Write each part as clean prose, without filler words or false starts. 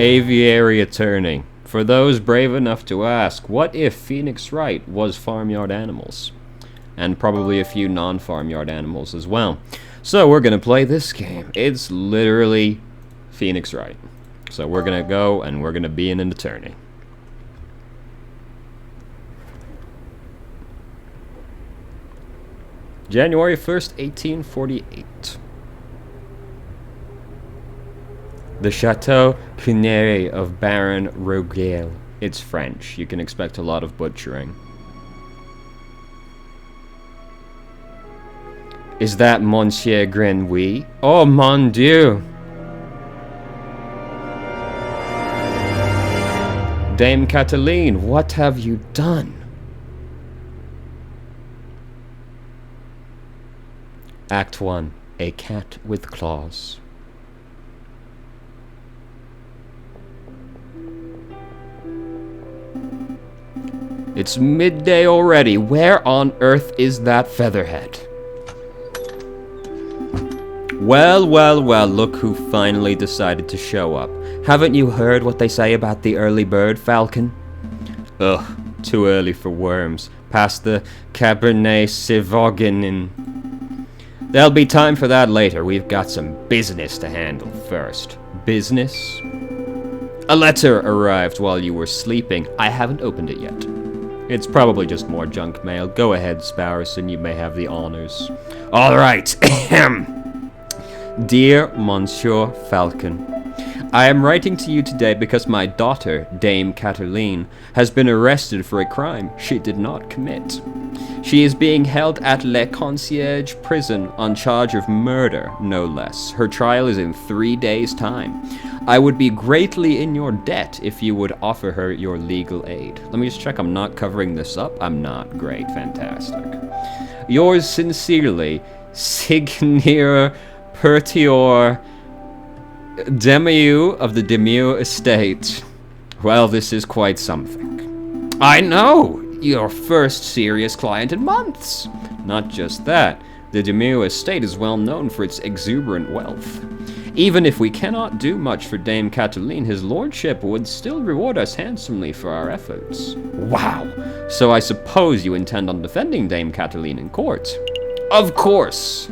Aviary attorney. For those brave enough to ask, what if Phoenix Wright was farmyard animals? And probably a few non-farmyard animals as well. So we're going to play this game. It's literally Phoenix Wright. So we're going to go and we're going to be an attorney. January 1st, 1848. The Chateau Cunere of Baron Roguel. It's French. You can expect a lot of butchering. Is that Monsieur Grenouille? Oh, mon Dieu! Dame Cataline, what have you done? Act 1. A cat with claws. It's midday already. Where on earth is that featherhead? Well, well, well, look who finally decided to show up. Haven't you heard what they say about the early bird, Falcon? Ugh, too early for worms. Past the Cabernet Sauvignon. There'll be time for that later. We've got some business to handle first. Business? A letter arrived while you were sleeping. I haven't opened it yet. It's probably just more junk mail. Go ahead, Spowerson, you may have the honors. All right. Dear Monsieur Falcon, I am writing to you today because my daughter, Dame Cataline, has been arrested for a crime she did not commit. She is being held at Le Concierge prison on charge of murder, no less. Her trial is in 3 days' time. I would be greatly in your debt if you would offer her your legal aid. Let me just check I'm not covering this up. I'm not. Great. Fantastic. Yours sincerely, Signor Pertior Demieux of the Demieux estate. Well, this is quite something. I know! Your first serious client in months! Not just that, the Demieux estate is well known for its exuberant wealth. Even if we cannot do much for Dame Cataline, his lordship would still reward us handsomely for our efforts. Wow! So I suppose you intend on defending Dame Cataline in court? Of course!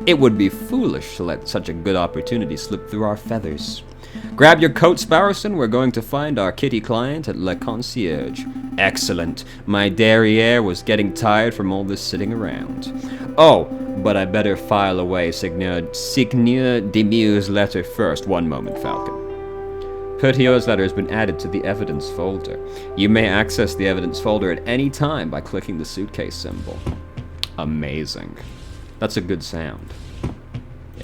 It would be foolish to let such a good opportunity slip through our feathers. Grab your coat, Spowerson. We're going to find our kitty client at Le Concierge. Excellent. My derriere was getting tired from all this sitting around. Oh, but I better file away Signor Demieux's letter first. One moment, Falcon. Pertior's letter has been added to the evidence folder. You may access the evidence folder at any time by clicking the suitcase symbol. Amazing. That's a good sound.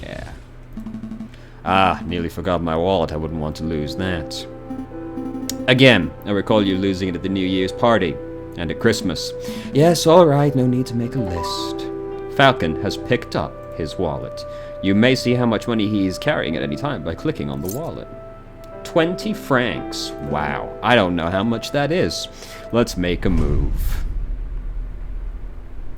Yeah. Ah, nearly forgot my wallet. I wouldn't want to lose that. Again, I recall you losing it at the New Year's party. And at Christmas. Yes, all right, no need to make a list. Falcon has picked up his wallet. You may see how much money he is carrying at any time by clicking on the wallet. 20 francs. Wow, I don't know how much that is. Let's make a move.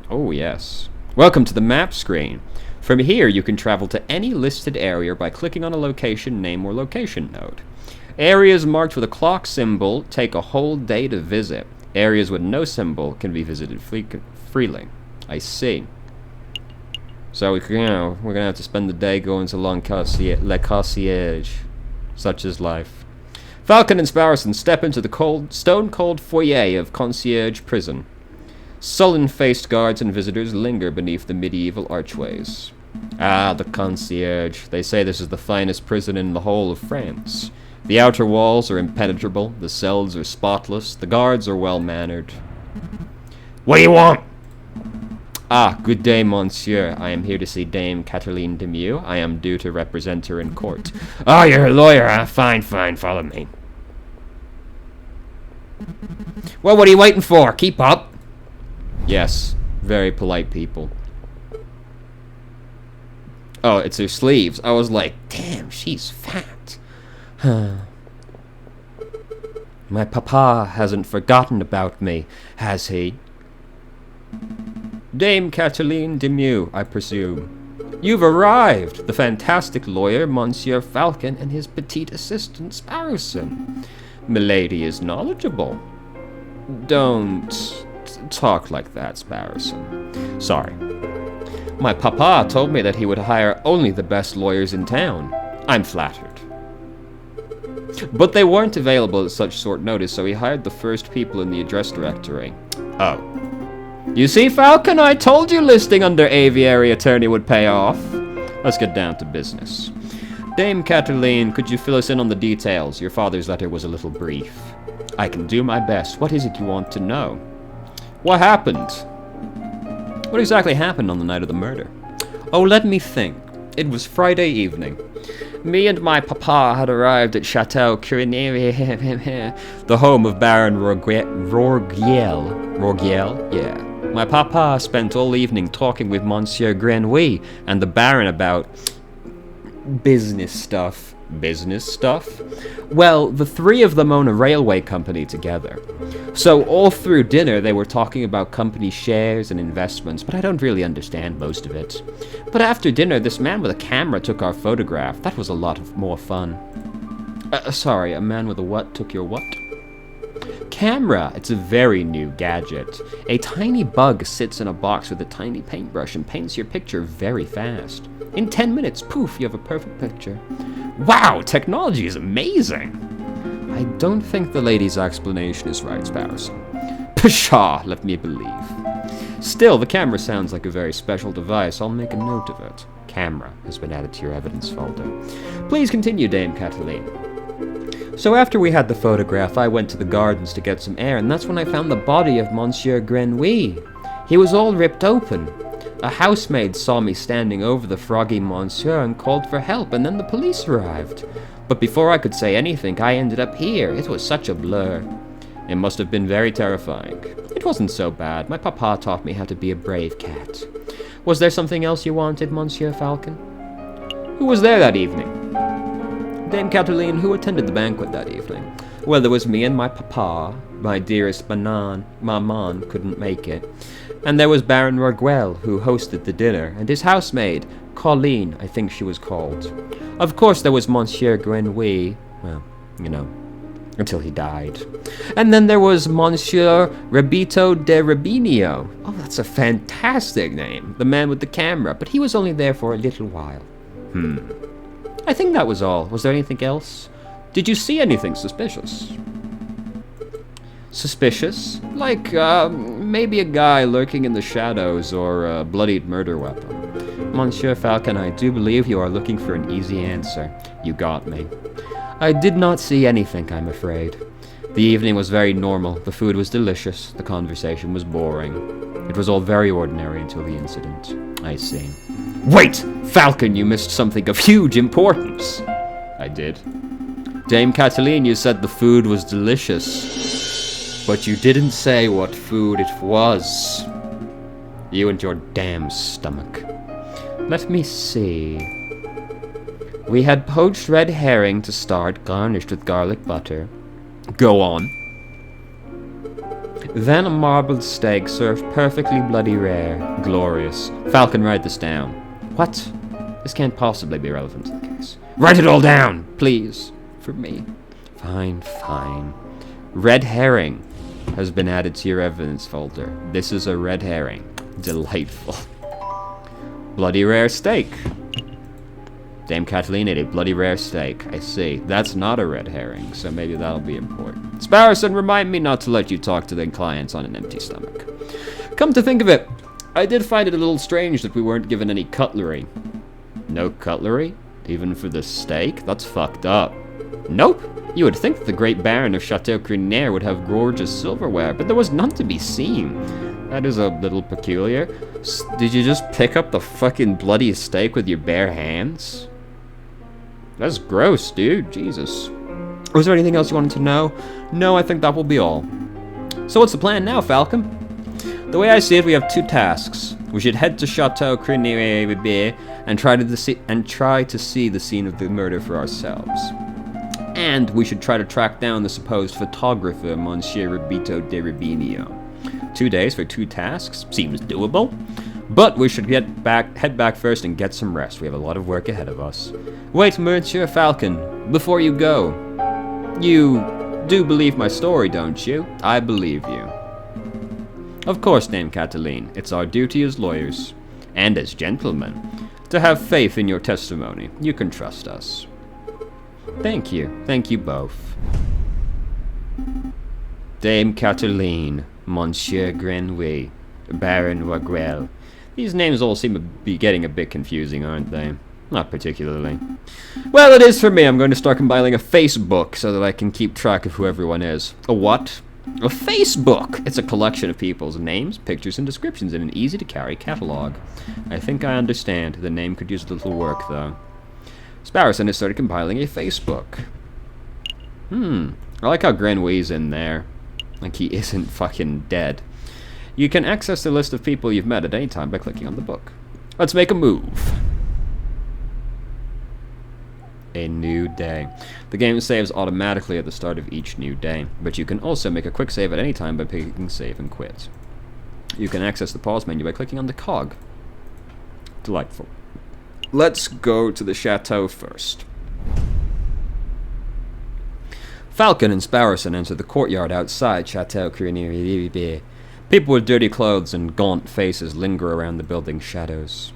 Oh, yes. Welcome to the map screen. From here, you can travel to any listed area by clicking on a location name or location node. Areas marked with a clock symbol take a whole day to visit. Areas with no symbol can be visited freely. I see. So, we're going to have to spend the day going to Le Concierge. Such is life. Falcon and Spowerson step into the stone-cold foyer of Concierge Prison. Sullen-faced guards and visitors linger beneath the medieval archways. Ah, the Concierge. They say this is the finest prison in the whole of France. The outer walls are impenetrable, the cells are spotless, the guards are well-mannered. What do you want? Ah, good day, monsieur. I am here to see Dame Cataline Demieux. I am due to represent her in court. Oh, you're a lawyer, huh? Fine, fine, follow me. Well, what are you waiting for? Keep up. Yes, very polite people. Oh, it's her sleeves. I was like, damn, she's fat. My papa hasn't forgotten about me, has he? Dame Cataline Demieux, I presume. You've arrived! The fantastic lawyer, Monsieur Falcon, and his petite assistant, Sparrowson. Milady is knowledgeable. Don't talk like that, Sparrowson. Sorry. My papa told me that he would hire only the best lawyers in town. I'm flattered. But they weren't available at such short notice, so he hired the first people in the address directory. Oh. You see, Falcon, I told you listing under Aviary attorney would pay off. Let's get down to business. Dame Cataline, could you fill us in on the details? Your father's letter was a little brief. I can do my best. What is it you want to know? What happened? What exactly happened on the night of the murder? Oh, let me think. It was Friday evening. Me and my papa had arrived at Chateau Curinary, the home of Baron Rourgiel. Rourgiel? Yeah. My papa spent all evening talking with Monsieur Grenouille and the Baron about business stuff. Business stuff? Well, the three of them own a railway company together. So all through dinner they were talking about company shares and investments, but I don't really understand most of it. But after dinner, this man with a camera took our photograph. That was a lot more fun. Sorry, a man with a what took your what? Camera. It's a very new gadget. A tiny bug sits in a box with a tiny paintbrush and paints your picture very fast. In 10 minutes, poof, you have a perfect picture. Wow, technology is amazing! I don't think the lady's explanation is right, Sparrowson. Pshaw, let me believe. Still, the camera sounds like a very special device. I'll make a note of it. Camera has been added to your evidence folder. Please continue, Dame Cataline. So after we had the photograph, I went to the gardens to get some air, and that's when I found the body of Monsieur Grenouille. He was all ripped open. A housemaid saw me standing over the froggy monsieur and called for help, and then the police arrived. But before I could say anything, I ended up here. It was such a blur. It must have been very terrifying. It wasn't so bad. My papa taught me how to be a brave cat. Was there something else you wanted, Monsieur Falcon? Who was there that evening? Dame Cataline, who attended the banquet that evening? Well, there was me and my papa. My dearest Maman couldn't make it. And there was Baron Rourgiel, who hosted the dinner, and his housemaid, Colleen, I think she was called. Of course, there was Monsieur Grenouille. Well, you know, until he died. And then there was Monsieur Rabito de Ribinio. Oh, that's a fantastic name. The man with the camera, but he was only there for a little while. I think that was all. Was there anything else? Did you see anything suspicious? Suspicious? Like, maybe a guy lurking in the shadows or a bloodied murder weapon. Monsieur Falcon, I do believe you are looking for an easy answer. You got me. I did not see anything, I'm afraid. The evening was very normal. The food was delicious. The conversation was boring. It was all very ordinary until the incident. I see. Wait! Falcon, you missed something of huge importance. I did. Dame Cataline, you said the food was delicious. But you didn't say what food it was. You and your damn stomach. Let me see. We had poached red herring to start, garnished with garlic butter. Go on. Then a marbled steak served perfectly bloody rare. Glorious. Falcon, write this down. What? This can't possibly be relevant to the case. Write it all down, please. For me. Fine, fine. Red herring has been added to your evidence folder. This is a red herring. Delightful. Bloody rare steak. Dame Cataline ate a bloody rare steak. I see. That's not a red herring, so maybe that'll be important. Sparrowson, remind me not to let you talk to the clients on an empty stomach. Come to think of it, I did find it a little strange that we weren't given any cutlery. No cutlery? Even for the steak? That's fucked up. Nope. You would think the great Baron of Chateau Crinière would have gorgeous silverware, but there was none to be seen. That is a little peculiar. Did you just pick up the fucking bloody steak with your bare hands? That's gross, dude. Jesus. Was there anything else you wanted to know? No, I think that will be all. So what's the plan now, Falcon? The way I see it, we have two tasks. We should head to Chateau Crinière and try to see the scene of the murder for ourselves. And we should try to track down the supposed photographer, Monsieur Rabito de Ribinio. 2 days for 2 tasks? Seems doable. But we should head back first and get some rest. We have a lot of work ahead of us. Wait, Monsieur Falcon, before you go. You do believe my story, don't you? I believe you. Of course, Dame Cataline. It's our duty as lawyers, and as gentlemen, to have faith in your testimony. You can trust us. Thank you. Thank you both. Dame Cataline, Monsieur Grenouille, Baron Raguel. These names all seem to be getting a bit confusing, aren't they? Not particularly. Well, it is for me. I'm going to start compiling a Facebook so that I can keep track of who everyone is. A what? A Facebook! It's a collection of people's names, pictures, and descriptions in an easy-to-carry catalog. I think I understand. The name could use a little work, though. Sparrowson has started compiling a Facebook. I like how Grenouille's in there. Like he isn't fucking dead. You can access the list of people you've met at any time by clicking on the book. Let's make a move. A new day. The game saves automatically at the start of each new day, but you can also make a quick save at any time by picking save and quit. You can access the pause menu by clicking on the cog. Delightful. Let's go to the chateau first. Falcon and Sparrowson enter the courtyard outside Chateau Crinier. People with dirty clothes and gaunt faces linger around the building's shadows.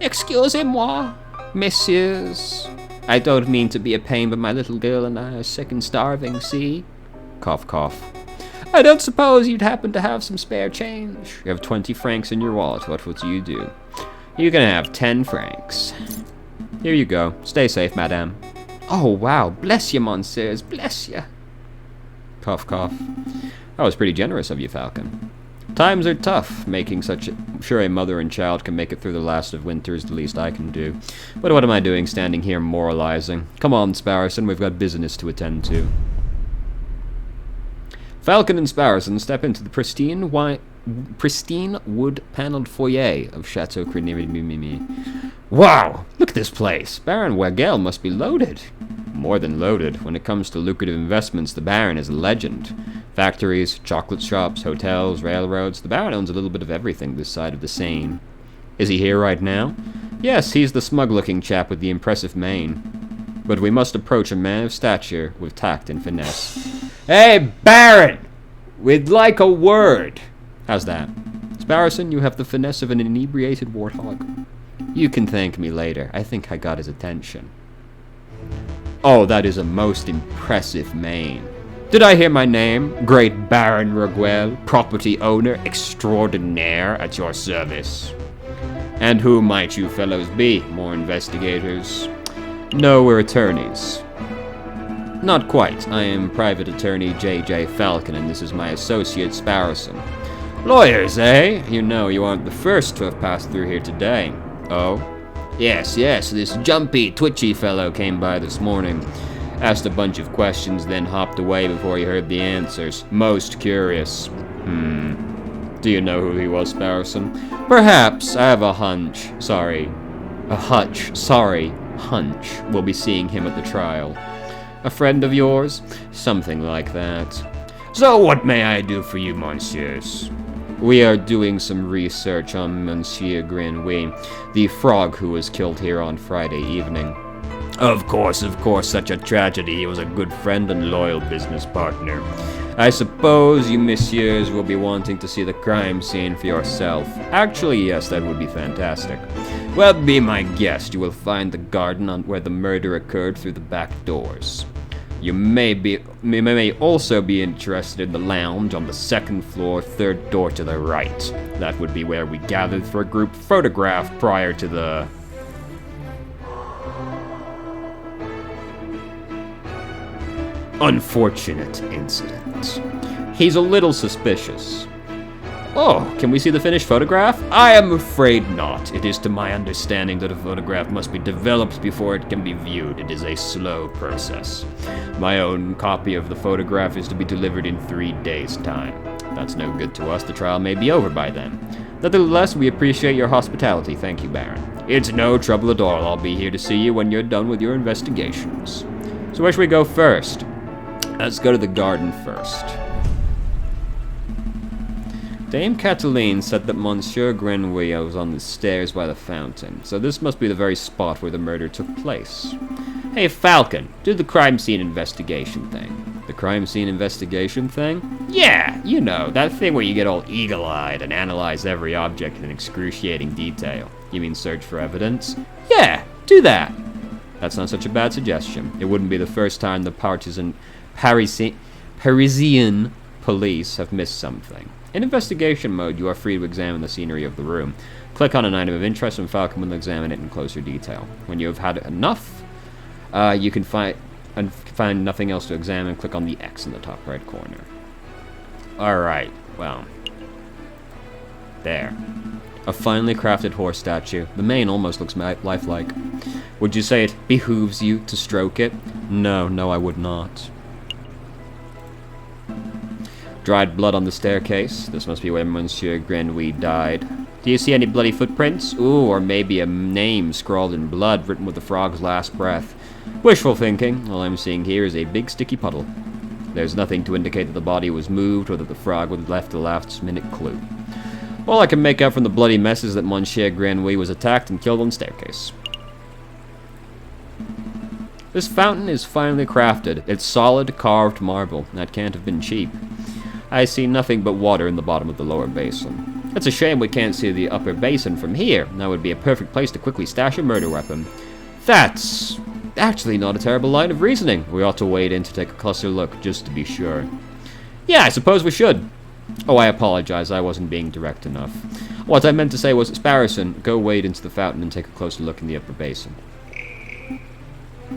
Excusez-moi, messieurs. I don't mean to be a pain, but my little girl and I are sick and starving, see? Cough, cough. I don't suppose you'd happen to have some spare change. You have 20 francs in your wallet. What would you do? You can have 10 francs. Here you go. Stay safe, madame. Oh, wow. Bless you, monsieurs. Bless you. Cough, cough. That was pretty generous of you, Falcon. Times are tough. Making such sure a mother and child can make it through the last of winter is the least I can do. But what am I doing standing here moralizing? Come on, Sparrowson. We've got business to attend to. Falcon and Sparrowson step into the pristine wood-paneled foyer of Chateau Crinier. Wow! Look at this place! Baron Wagel must be loaded. More than loaded. When it comes to lucrative investments, the Baron is a legend. Factories, chocolate shops, hotels, railroads. The Baron owns a little bit of everything this side of the Seine. Is he here right now? Yes, he's the smug-looking chap with the impressive mane. But we must approach a man of stature with tact and finesse. Hey, Baron! We'd like a word. How's that? Sparrowson, you have the finesse of an inebriated warthog. You can thank me later. I think I got his attention. Oh, that is a most impressive mane. Did I hear my name? Great Baron Raguel, property owner extraordinaire at your service. And who might you fellows be? More investigators? No, we're attorneys. Not quite. I am private attorney J.J. Falcon, and this is my associate Sparrowson. Lawyers, eh? You know you aren't the first to have passed through here today. Oh? Yes, this jumpy, twitchy fellow came by this morning. Asked a bunch of questions, then hopped away before he heard the answers. Most curious. Do you know who he was, Sparrowson? Perhaps. I have a hunch. Hunch. We'll be seeing him at the trial. A friend of yours? Something like that. So what may I do for you, monsieurs? We are doing some research on Monsieur Grenouille, the frog who was killed here on Friday evening. Of course, such a tragedy. He was a good friend and loyal business partner. I suppose you messieurs will be wanting to see the crime scene for yourself. Actually, yes, that would be fantastic. Well, be my guest. You will find the garden where the murder occurred through the back doors. You may also be interested in the lounge on the second floor, third door to the right. That would be where we gathered for a group photograph prior to the... unfortunate incident. He's a little suspicious. Oh, can we see the finished photograph? I am afraid not. It is to my understanding that a photograph must be developed before it can be viewed. It is a slow process. My own copy of the photograph is to be delivered in 3 days' time. That's no good to us. The trial may be over by then. Nevertheless, we appreciate your hospitality. Thank you, Baron. It's no trouble at all. I'll be here to see you when you're done with your investigations. So where should we go first? Let's go to the garden first. Dame Cataline said that Monsieur Grenouille was on the stairs by the fountain, so this must be the very spot where the murder took place. Hey, Falcon, do the crime scene investigation thing. The crime scene investigation thing? Yeah, you know, that thing where you get all eagle-eyed and analyze every object in excruciating detail. You mean search for evidence? Yeah, do that. That's not such a bad suggestion. It wouldn't be the first time the Parisian police have missed something. In investigation mode, you are free to examine the scenery of the room. Click on an item of interest and Falcon will examine it in closer detail. When you have had enough, you can find nothing else to examine. Click on the X in the top right corner. Alright, well. There. A finely crafted horse statue. The mane almost looks lifelike. Would you say it behooves you to stroke it? No, I would not. Dried blood on the staircase. This must be where Monsieur Grenouille died. Do you see any bloody footprints? Ooh, or maybe a name scrawled in blood written with the frog's last breath. Wishful thinking. All I'm seeing here is a big sticky puddle. There's nothing to indicate that the body was moved or that the frog would have left the last-minute clue. All I can make out from the bloody mess is that Monsieur Grenouille was attacked and killed on the staircase. This fountain is finely crafted. It's solid, carved marble. That can't have been cheap. I see nothing but water in the bottom of the lower basin. It's a shame we can't see the upper basin from here. That would be a perfect place to quickly stash a murder weapon. That's actually not a terrible line of reasoning. We ought to wade in to take a closer look, just to be sure. Yeah, I suppose we should. Oh, I apologize. I wasn't being direct enough. What I meant to say was, Sparrowson, go wade into the fountain and take a closer look in the upper basin.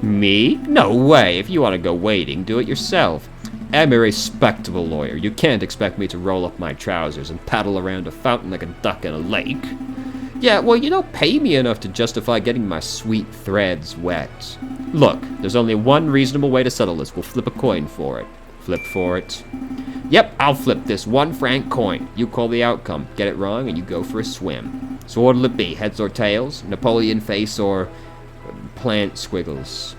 Me? No way. If you want to go wading, do it yourself. I'm a respectable lawyer. You can't expect me to roll up my trousers and paddle around a fountain like a duck in a lake. Yeah, well, you don't pay me enough to justify getting my sweet threads wet. Look, there's only one reasonable way to settle this. We'll flip a coin for it. Flip for it. Yep, I'll flip this 1 franc coin. You call the outcome. Get it wrong and you go for a swim. So what'll it be? Heads or tails? Napoleon face or plant squiggles?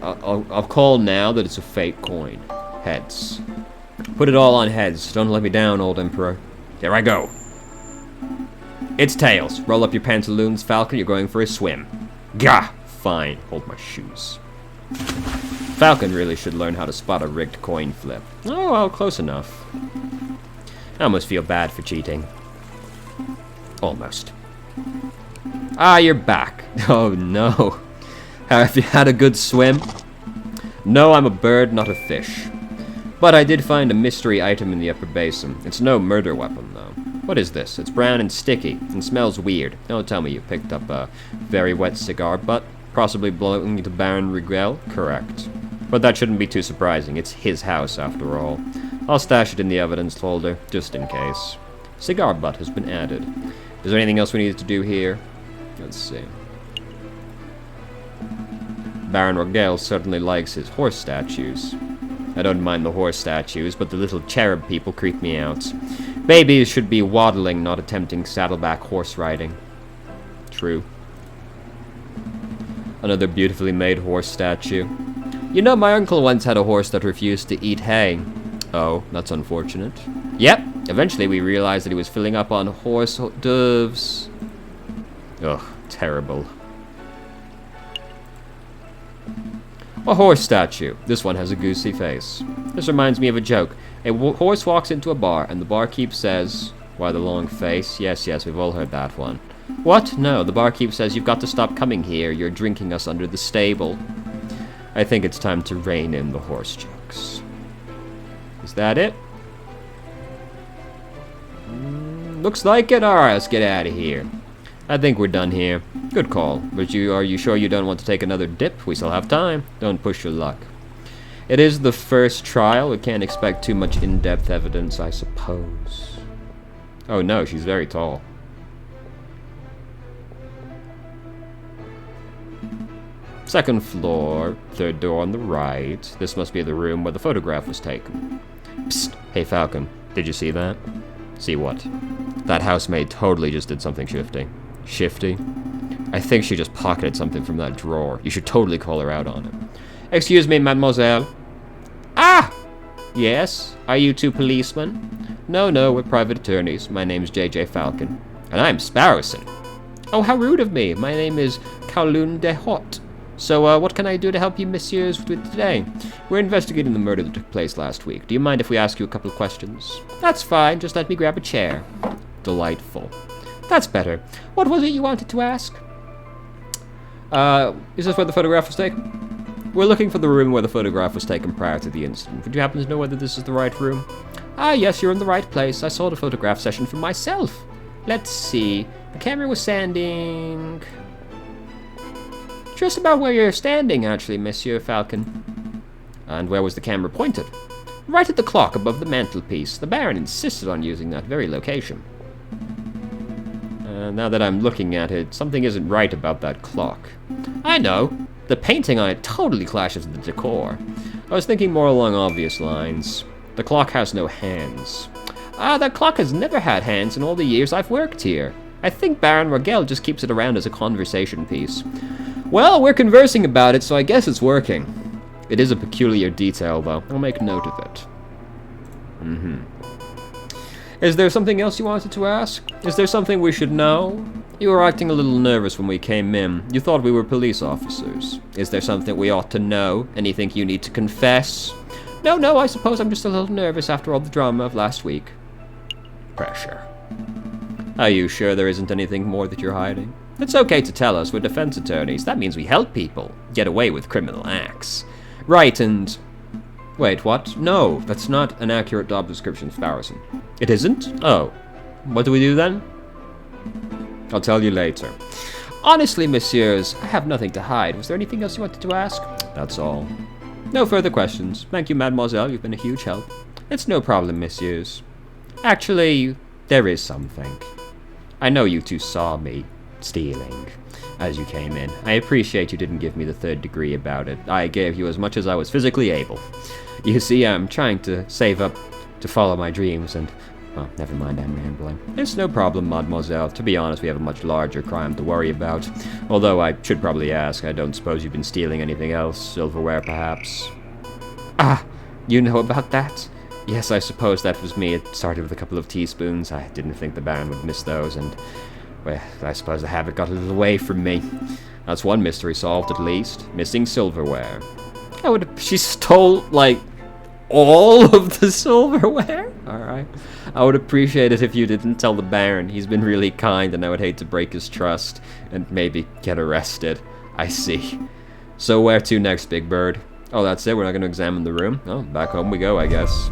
I'll call now that it's a fake coin. Heads. Put it all on heads. Don't let me down, old emperor. Here I go. It's tails. Roll up your pantaloons, Falcon. You're going for a swim. Gah! Fine. Hold my shoes. Falcon really should learn how to spot a rigged coin flip. Oh, well, close enough. I almost feel bad for cheating. Almost. Ah, you're back. Oh, no. Have you had a good swim? No, I'm a bird, not a fish. But I did find a mystery item in the upper basin. It's no murder weapon, though. What is this? It's brown and sticky, and smells weird. Don't tell me you picked up a very wet cigar butt, possibly belonging to Baron Rigel? Correct. But that shouldn't be too surprising. It's his house, after all. I'll stash it in the evidence folder, just in case. Cigar butt has been added. Is there anything else we need to do here? Let's see. Baron Rigel certainly likes his horse statues. I don't mind the horse statues, but the little cherub people creep me out. Babies should be waddling, not attempting saddleback horse riding. True. Another beautifully made horse statue. You know, my uncle once had a horse that refused to eat hay. Oh, that's unfortunate. Yep, eventually we realized that he was filling up on horse doves. Ugh, terrible. A horse statue. This one has a goosey face. This reminds me of a joke. A horse walks into a bar, and the barkeep says, "Why the long face?" Yes, we've all heard that one. What? No, the barkeep says, "You've got to stop coming here. You're drinking us under the stable." I think it's time to rein in the horse jokes. Is that it? Looks like it. Alright, let's get out of here. I think we're done here. Good call. But are you sure you don't want to take another dip? We still have time. Don't push your luck. It is the first trial. We can't expect too much in-depth evidence, I suppose. Oh no, she's very tall. Second floor, third door on the right. This must be the room where the photograph was taken. Psst. Hey Falcon, did you see that? See what? That housemaid totally just did something shifty. Shifty? I think she just pocketed something from that drawer. You should totally call her out on it. Excuse me, mademoiselle. Ah! Yes? Are you two policemen? No, we're private attorneys. My name's J.J. Falcon. And I'm Sparrowson. Oh, how rude of me. My name is Kowloon de Hot. So, what can I do to help you, messieurs, with today? We're investigating the murder that took place last week. Do you mind if we ask you a couple of questions? That's fine. Just let me grab a chair. Delightful. That's better. What was it you wanted to ask? Is this where the photograph was taken? We're looking for the room where the photograph was taken prior to the incident. Would you happen to know whether this is the right room? Ah, yes, you're in the right place. I saw the photograph session for myself. Let's see. The camera was standing just about where you're standing, actually, Monsieur Falcon. And where was the camera pointed? Right at the clock above the mantelpiece. The Baron insisted on using that very location. Now that I'm looking at it, something isn't right about that clock. I know. The painting on it totally clashes with the decor. I was thinking more along obvious lines. The clock has no hands. That clock has never had hands in all the years I've worked here. I think Baron Rogel just keeps it around as a conversation piece. Well, we're conversing about it, so I guess it's working. It is a peculiar detail, though. I'll make note of it. Is there something else you wanted to ask? Is there something we should know? You were acting a little nervous when we came in. You thought we were police officers. Is there something we ought to know? Anything you need to confess? No, I suppose I'm just a little nervous after all the drama of last week. Pressure. Are you sure there isn't anything more that you're hiding? It's okay to tell us. We're defense attorneys. That means we help people get away with criminal acts. Right, and... Wait, what? No, that's not an accurate job description, Sparrowson. It isn't? Oh. What do we do then? I'll tell you later. Honestly, messieurs, I have nothing to hide. Was there anything else you wanted to ask? That's all. No further questions. Thank you, mademoiselle. You've been a huge help. It's no problem, messieurs. Actually, there is something. I know you two saw me stealing as you came in. I appreciate you didn't give me the third degree about it. I gave you as much as I was physically able. You see, I'm trying to save up to follow my dreams and... Well, never mind, I'm rambling. It's no problem, mademoiselle. To be honest, we have a much larger crime to worry about. Although I should probably ask, I don't suppose you've been stealing anything else? Silverware, perhaps? Ah, you know about that? Yes, I suppose that was me. It started with a couple of teaspoons. I didn't think the Baron would miss those, and... Well, I suppose the habit got a little away from me. That's one mystery solved, at least. Missing silverware. She stole, like, all of the silverware? Alright. I would appreciate it if you didn't tell the Baron. He's been really kind, and I would hate to break his trust and maybe get arrested. I see. So where to next, Big Bird? Oh, that's it? We're not going to examine the room? Oh, back home we go, I guess.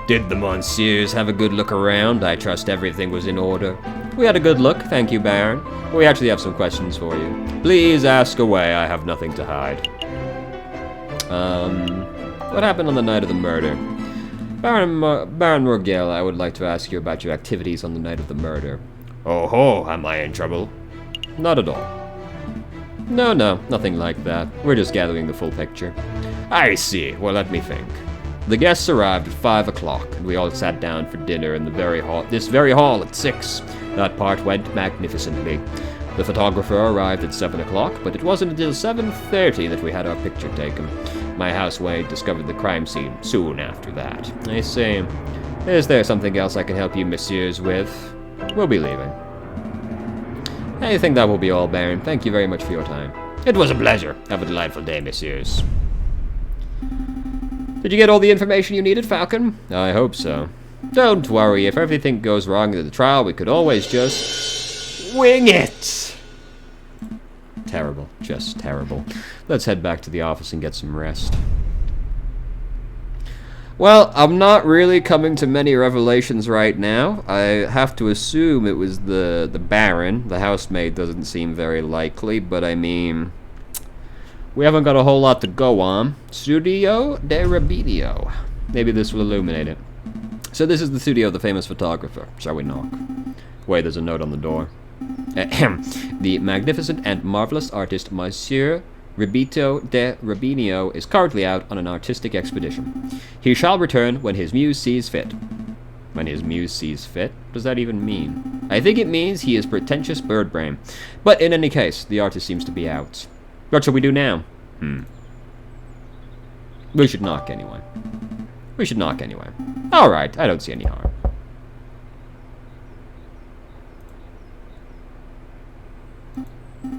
Did the monsieurs have a good look around? I trust everything was in order. We had a good look, thank you, Baron. We actually have some questions for you. Please ask away, I have nothing to hide. What happened on the night of the murder? Baron Rogel, I would like to ask you about your activities on the night of the murder. Oh ho, am I in trouble? Not at all. No, nothing like that. We're just gathering the full picture. I see, well let me think. The guests arrived at 5 o'clock, and we all sat down for dinner in this very hall at 6. That part went magnificently. The photographer arrived at 7 o'clock, but it wasn't until 7:30 that we had our picture taken. My housemaid discovered the crime scene soon after that. I see. Is there something else I can help you, messieurs, with? We'll be leaving. I think that will be all, Baron. Thank you very much for your time. It was a pleasure. Have a delightful day, messieurs. Did you get all the information you needed, Falcon? I hope so. Don't worry, if everything goes wrong at the trial, we could always just... wing it! Terrible. Just terrible. Let's head back to the office and get some rest. Well, I'm not really coming to many revelations right now. I have to assume it was the Baron. The housemaid doesn't seem very likely, but I mean... we haven't got a whole lot to go on. Studio de Rebedio. Maybe this will illuminate it. So this is the studio of the famous photographer. Shall we knock? Wait, there's a note on the door. Ahem. The magnificent and marvelous artist Monsieur Ribito de Rubinio is currently out on an artistic expedition. He shall return when his muse sees fit. When his muse sees fit? What does that even mean? I think it means he is pretentious bird brain. But in any case, the artist seems to be out. What shall we do now? We should knock anyway. Alright, I don't see any harm.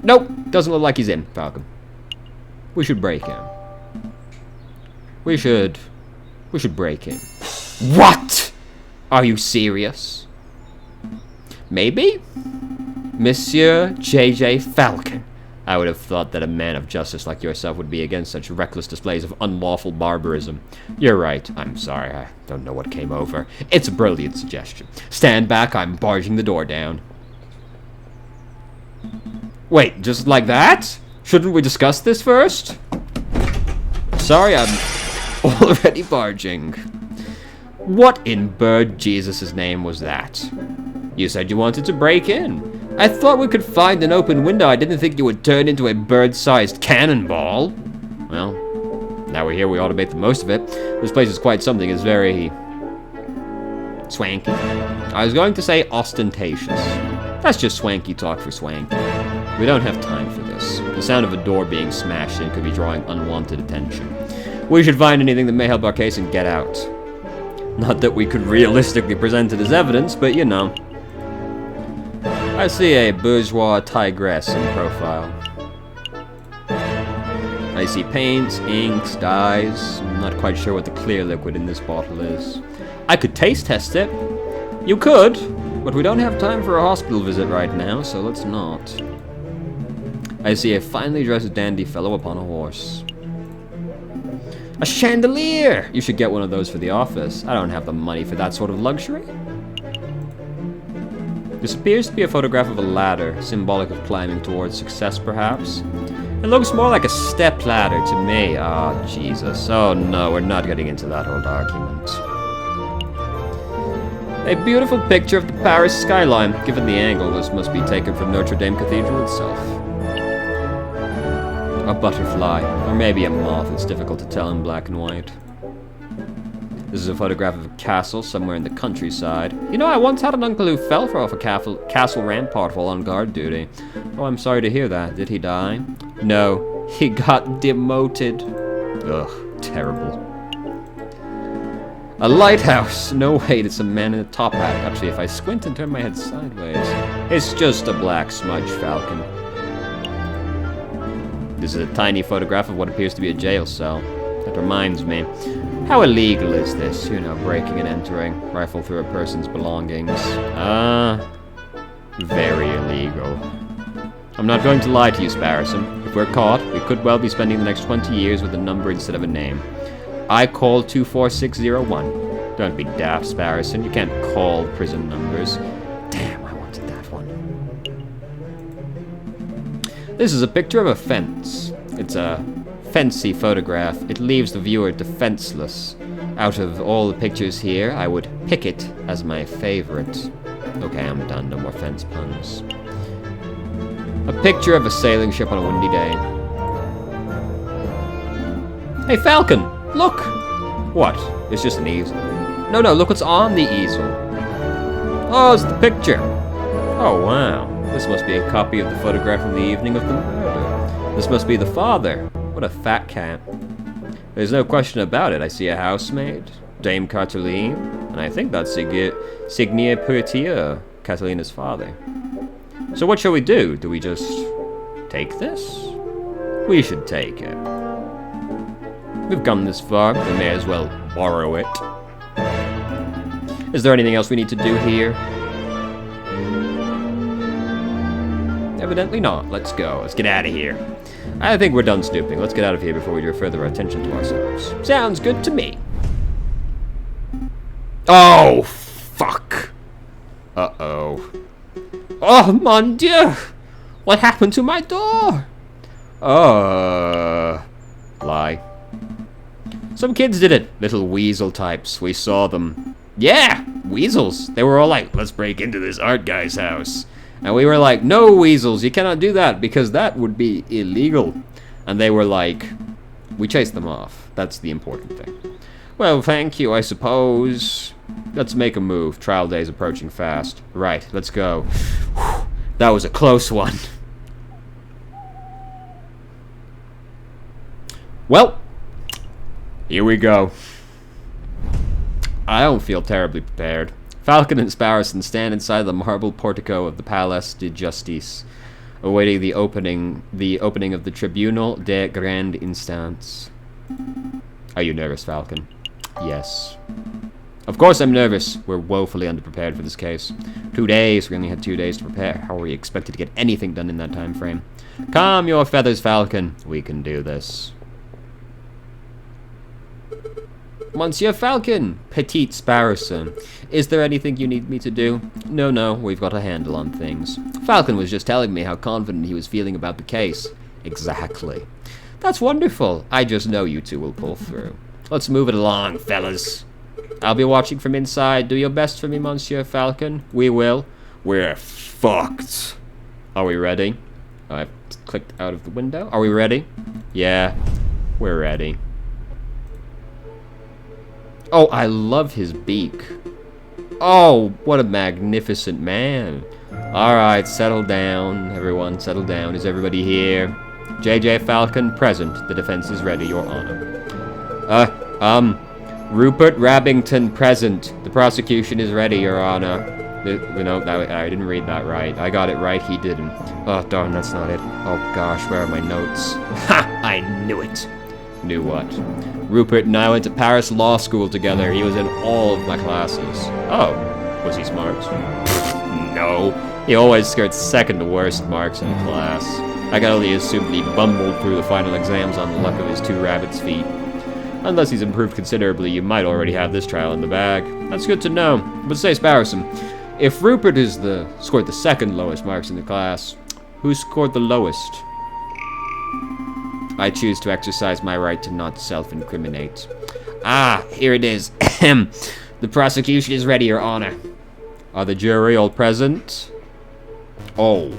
Nope, doesn't look like he's in, Falcon. We should break him. We should break him. What? Are you serious? Maybe? Monsieur J.J. Falcon. I would have thought that a man of justice like yourself would be against such reckless displays of unlawful barbarism. You're right. I'm sorry. I don't know what came over. It's a brilliant suggestion. Stand back. I'm barging the door down. Wait, just like that? Shouldn't we discuss this first? Sorry, I'm already barging. What in bird Jesus' name was that? You said you wanted to break in. I thought we could find an open window. I didn't think you would turn into a bird-sized cannonball. Well, now we're here, we ought to make the most of it. This place is quite something. It's very swanky. I was going to say ostentatious. That's just swanky talk for swanky. We don't have time for this. The sound of a door being smashed in could be drawing unwanted attention. We should find anything that may help our case and get out. Not that we could realistically present it as evidence, but you know. I see a bourgeois tigress in profile. I see paints, inks, dyes. I'm not quite sure what the clear liquid in this bottle is. I could taste test it. You could, but we don't have time for a hospital visit right now, so let's not. I see a finely dressed dandy fellow upon a horse. A chandelier! You should get one of those for the office. I don't have the money for that sort of luxury. This appears to be a photograph of a ladder, symbolic of climbing towards success, perhaps. It looks more like a step ladder to me. Ah, oh, Jesus. Oh no, we're not getting into that old argument. A beautiful picture of the Paris skyline. Given the angle, this must be taken from Notre Dame Cathedral itself. A butterfly, or maybe a moth. It's difficult to tell in black and white. This is a photograph of a castle somewhere in the countryside. You know, I once had an uncle who fell off a castle rampart while on guard duty. Oh, I'm sorry to hear that. Did he die? No, he got demoted. Ugh, terrible. A lighthouse. No, wait, it's a man in a top hat. Actually, if I squint and turn my head sideways, it's just a black smudge falcon. This is a tiny photograph of what appears to be a jail cell. That reminds me. How illegal is this? You know, breaking and entering, rifle through a person's belongings. Very illegal. I'm not going to lie to you, Sparrison. If we're caught, we could well be spending the next 20 years with a number instead of a name. I call 24601. Don't be daft, Sparrison. You can't call prison numbers. Damn, I wanted that one. This is a picture of a fence. It's a fancy photograph. It leaves the viewer defenseless. Out of all the pictures here, I would pick it as my favorite. Okay, I'm done. No more fence puns. A picture of a sailing ship on a windy day. Hey, Falcon! Look! What? It's just an easel. No, look what's on the easel. Oh, it's the picture. Oh, wow. This must be a copy of the photograph from the evening of the murder. This must be the father. What a fat cat. There's no question about it. I see a housemaid, Dame Catiline, and I think that's Signia Purtier, Catalina's father. So what shall we do? Do we just take this? We should take it. We've come this far, we may as well borrow it. Is there anything else we need to do here? Evidently not. Let's go. Let's get out of here. I think we're done snooping. Let's get out of here before we draw further attention to ourselves. Sounds good to me. Oh, fuck. Uh-oh. Oh, mon Dieu! What happened to my door? Lie. Some kids did it. Little weasel types. We saw them. Yeah, weasels. They were all like, let's break into this art guy's house. And we were like, no, weasels, you cannot do that because that would be illegal. And they were like, we chased them off. That's the important thing. Well, thank you, I suppose. Let's make a move. Trial day's approaching fast. Right, let's go. Whew, that was a close one. Well, here we go. I don't feel terribly prepared. Falcon and Sparrowson stand inside the marble portico of the Palace de Justice, awaiting the opening of the Tribunal de Grande Instance. Are you nervous, Falcon? Yes. Of course I'm nervous. We're woefully underprepared for this case. 2 days. We only had 2 days to prepare. How are we expected to get anything done in that time frame? Calm your feathers, Falcon. We can do this. Monsieur Falcon, Petite Sparrowson, is there anything you need me to do? No, we've got a handle on things. Falcon was just telling me how confident he was feeling about the case. Exactly. That's wonderful. I just know you two will pull through. Let's move it along, fellas. I'll be watching from inside. Do your best for me, Monsieur Falcon. We will. We're fucked. Are we ready? I've clicked out of the window. Are we ready? Yeah, we're ready. Oh, I love his beak. Oh, what a magnificent man. Alright, settle down. Everyone, settle down. Is everybody here? J.J. Falcon, present. The defense is ready, Your Honor. Rupert Rabington, present. The prosecution is ready, Your Honor. No, I didn't read that right. I got it right, he didn't. Oh, darn, that's not it. Oh, gosh, where are my notes? Ha! I knew it. Knew what? Rupert and I went to Paris Law School together. He was in all of my classes. Oh, was he smart? No. He always scored second to worst marks in class. I can only assume he bumbled through the final exams on the luck of his 2 rabbits' feet. Unless he's improved considerably, you might already have this trial in the bag. That's good to know. But say, Sparrowson, if Rupert scored the second lowest marks in the class, who scored the lowest? I choose to exercise my right to not self-incriminate. Ah, here it is. The prosecution is ready, Your Honor. Are the jury all present? Oh,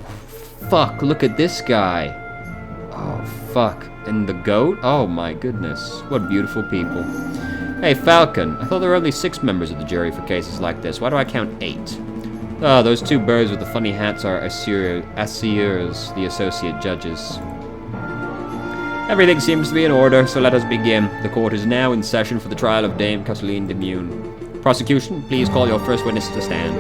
fuck, look at this guy. Oh, fuck. And the goat? Oh, my goodness. What beautiful people. Hey, Falcon, I thought there were only 6 members of the jury for cases like this. Why do I count 8? Oh, those 2 birds with the funny hats are assieurs, the associate judges. Everything seems to be in order, so let us begin. The court is now in session for the trial of Dame Cataline Demune. Prosecution, please call your first witness to stand.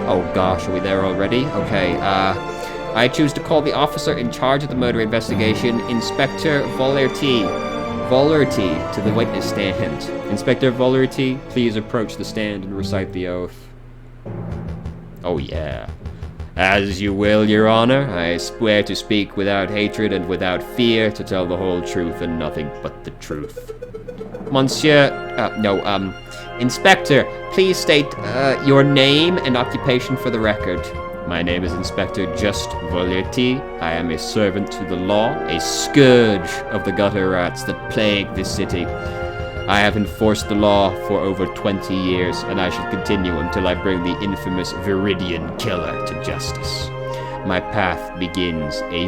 Oh gosh, are we there already? Okay, I choose to call the officer in charge of the murder investigation, Inspector Volerty. Volerty to the witness stand. Inspector Volerty, please approach the stand and recite the oath. Oh yeah. As you will, Your Honor. I swear to speak without hatred and without fear, to tell the whole truth and nothing but the truth. Inspector, please state your name and occupation for the record. My name is Inspector Just Volerty. I am a servant to the law, a scourge of the gutter rats that plague this city. I have enforced the law for over 20 years, and I shall continue until I bring the infamous Viridian Killer to justice. My path begins 18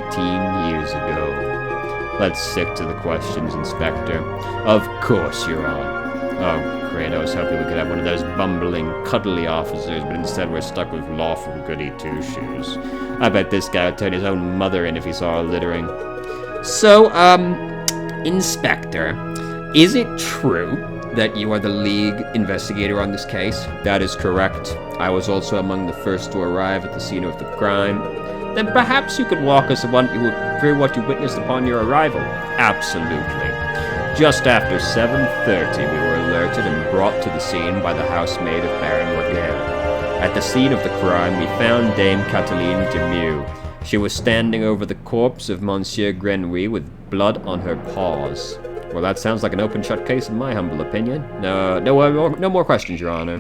years ago. Let's stick to the questions, Inspector. Of course, Your Honor. Oh, great, I was hoping we could have one of those bumbling, cuddly officers, but instead we're stuck with lawful goody two-shoes. I bet this guy would turn his own mother in if he saw her littering. So, Inspector, is it true that you are the lead investigator on this case? That is correct. I was also among the first to arrive at the scene of the crime. Then perhaps you could walk us through what you witnessed upon your arrival. Absolutely. Just after 7:30, we were alerted and brought to the scene by the housemaid of Baron Laguerre. At the scene of the crime, we found Dame Cataline Demue. She was standing over the corpse of Monsieur Grenouille with blood on her paws. Well, that sounds like an open-shut case in my humble opinion. No more questions, Your Honor.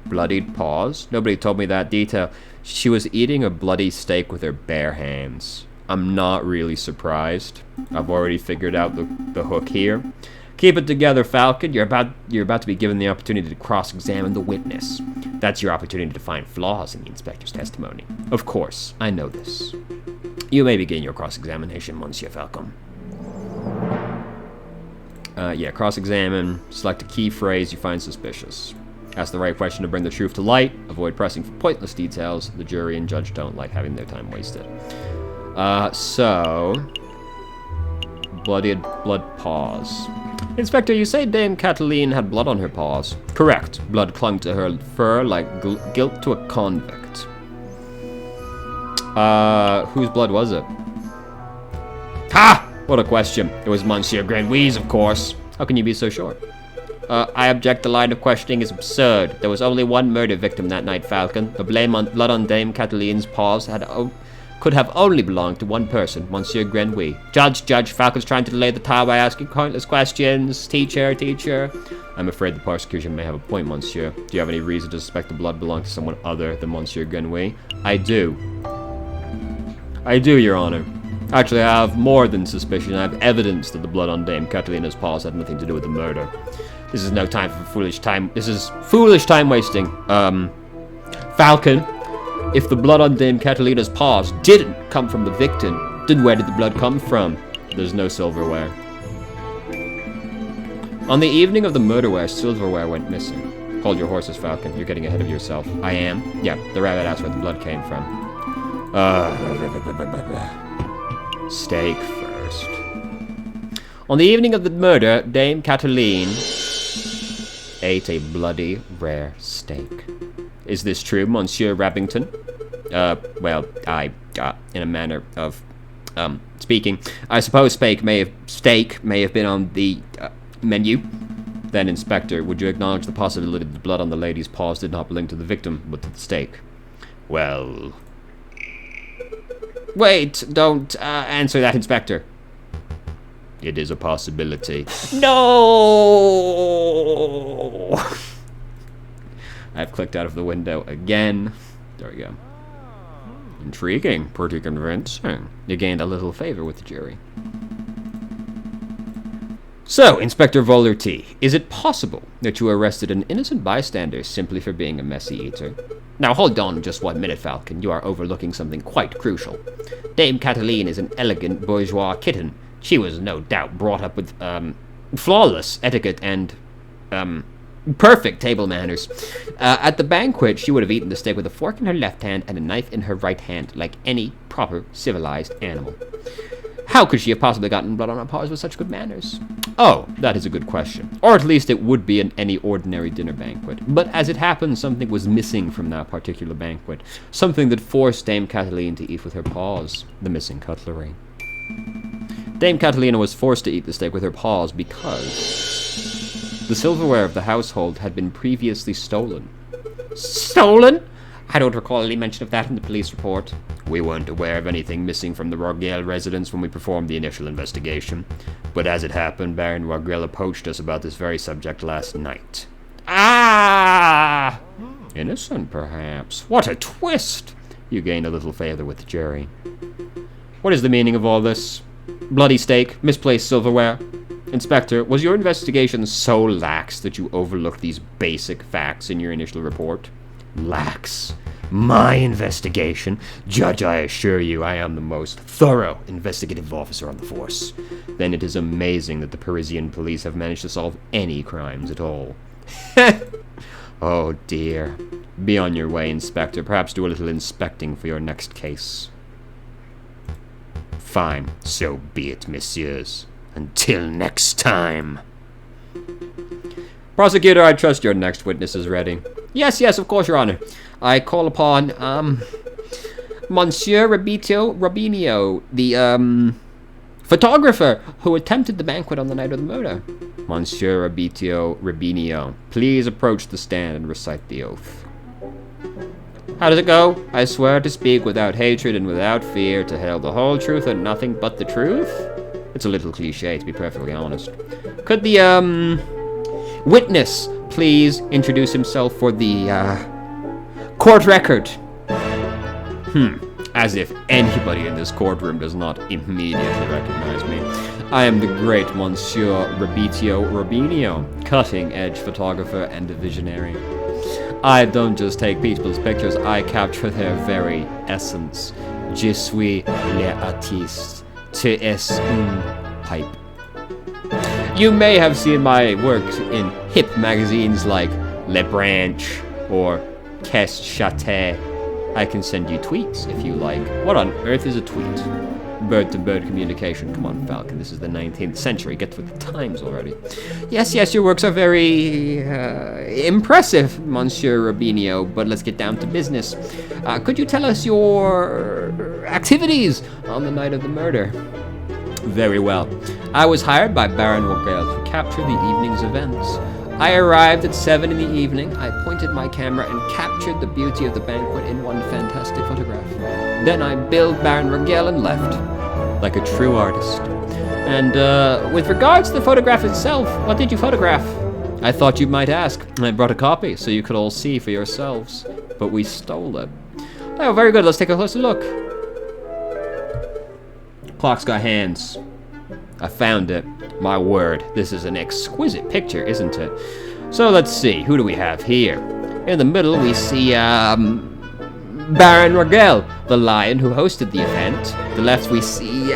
Bloodied paws? Nobody told me that detail. She was eating a bloody steak with her bare hands. I'm not really surprised. I've already figured out the hook here. Keep it together, Falcon. You're about to be given the opportunity to cross-examine the witness. That's your opportunity to find flaws in the inspector's testimony. Of course, I know this. You may begin your cross-examination, Monsieur Falcon. Cross-examine. Select a key phrase you find suspicious. Ask the right question to bring the truth to light. Avoid pressing for pointless details. The jury and judge don't like having their time wasted. Blood paws. Inspector, you say Dame Cataline had blood on her paws. Correct. Blood clung to her fur like guilt to a convict. Whose blood was it? Ha! What a question. It was Monsieur Grenouille's, of course. How can you be so sure? I object. The line of questioning is absurd. There was only one murder victim that night, Falcon. The blame on blood on Dame Cataline's paws could have only belonged to one person, Monsieur Grenouille. Judge, Falcon's trying to delay the trial by asking pointless questions. Teacher. I'm afraid the prosecution may have a point, Monsieur. Do you have any reason to suspect the blood belonged to someone other than Monsieur Grenouille? I do, Your Honor. Actually, I have more than suspicion. I have evidence that the blood on Dame Catalina's paws had nothing to do with the murder. This is no time for foolish time. This is foolish time wasting. Falcon, if the blood on Dame Catalina's paws didn't come from the victim, then where did the blood come from? There's no silverware. On the evening of the murder where silverware went missing. Hold your horses, Falcon. You're getting ahead of yourself. I am? Yeah, the rabbit asked where the blood came from. Steak first. On the evening of the murder, Dame Cataline ate a bloody rare steak. Is this true, Monsieur Rabbington? Well, in a manner of, speaking, I suppose steak may have been on the, menu. Then, Inspector, would you acknowledge the possibility that the blood on the lady's paws did not belong to the victim, but to the steak? Well... Wait, don't, answer that, Inspector. It is a possibility. No! I've clicked out of the window again. There we go. Intriguing. Pretty convincing. You gained a little favor with the jury. So, Inspector Volerty, is it possible that you arrested an innocent bystander simply for being a messy eater? Now, hold on just 1 minute, Falcon. You are overlooking something quite crucial. Dame Cataline is an elegant bourgeois kitten. She was no doubt brought up with, flawless etiquette and, perfect table manners. At the banquet, she would have eaten the steak with a fork in her left hand and a knife in her right hand, like any proper civilized animal. How could she have possibly gotten blood on her paws with such good manners? Oh, that is a good question. Or at least it would be in any ordinary dinner banquet. But as it happened, something was missing from that particular banquet. Something that forced Dame Cataline to eat with her paws. The missing cutlery. Dame Catalina was forced to eat the steak with her paws because the silverware of the household had been previously stolen. Stolen? I don't recall any mention of that in the police report. We weren't aware of anything missing from the Roguel residence when we performed the initial investigation. But as it happened, Baron Roguel approached us about this very subject last night. Ah! Innocent, perhaps. What a twist! You gained a little favor with the jury. What is the meaning of all this? Bloody steak, misplaced silverware. Inspector, was your investigation so lax that you overlooked these basic facts in your initial report? Lax? My investigation? Judge, I assure you I am the most thorough investigative officer on the force. Then it is amazing that the Parisian police have managed to solve any crimes at all. Oh dear. Be on your way, Inspector. Perhaps do a little inspecting for your next case. Fine, so be it, messieurs. Until next time. Prosecutor, I trust your next witness is ready. Yes, of course, Your Honor. I call upon, Monsieur Robinio, the, photographer who attempted the banquet on the night of the murder. Monsieur Robinio, please approach the stand and recite the oath. How does it go? I swear to speak without hatred and without fear, to tell the whole truth and nothing but the truth? It's a little cliche, to be perfectly honest. Could the, witness please introduce himself for the, court record? As if anybody in this courtroom does not immediately recognize me. I am the great Monsieur Robinio, cutting-edge photographer and a visionary. I don't just take people's pictures, I capture their very essence. Je suis l'artiste. Tu es un pipe. You may have seen my work in hip magazines like Le Branche or Qu'est-ce Chate. I can send you tweets if you like. What on earth is a tweet? bird-to-bird communication. Come on, Falcon, this is the 19th century. Get with the times already. Yes, your works are very impressive, Monsieur Rubinio, but let's get down to business. Could you tell us your activities on the night of the murder? Very well. I was hired by Baron Roquel to capture the evening's events. I arrived at 7 in the evening. I pointed my camera and captured the beauty of the banquet in one fantastic photograph. Then I billed Baron Roquel and left, like a true artist. And with regards to the photograph itself, what did you photograph? I thought you might ask. I brought a copy so you could all see for yourselves, but we stole it. Oh, very good. Let's take a closer look. Clock's got hands. I found it. My word, this is an exquisite picture, isn't it? So let's see, who do we have here? In the middle we see Baron Roquel, the lion who hosted the event. To the left we see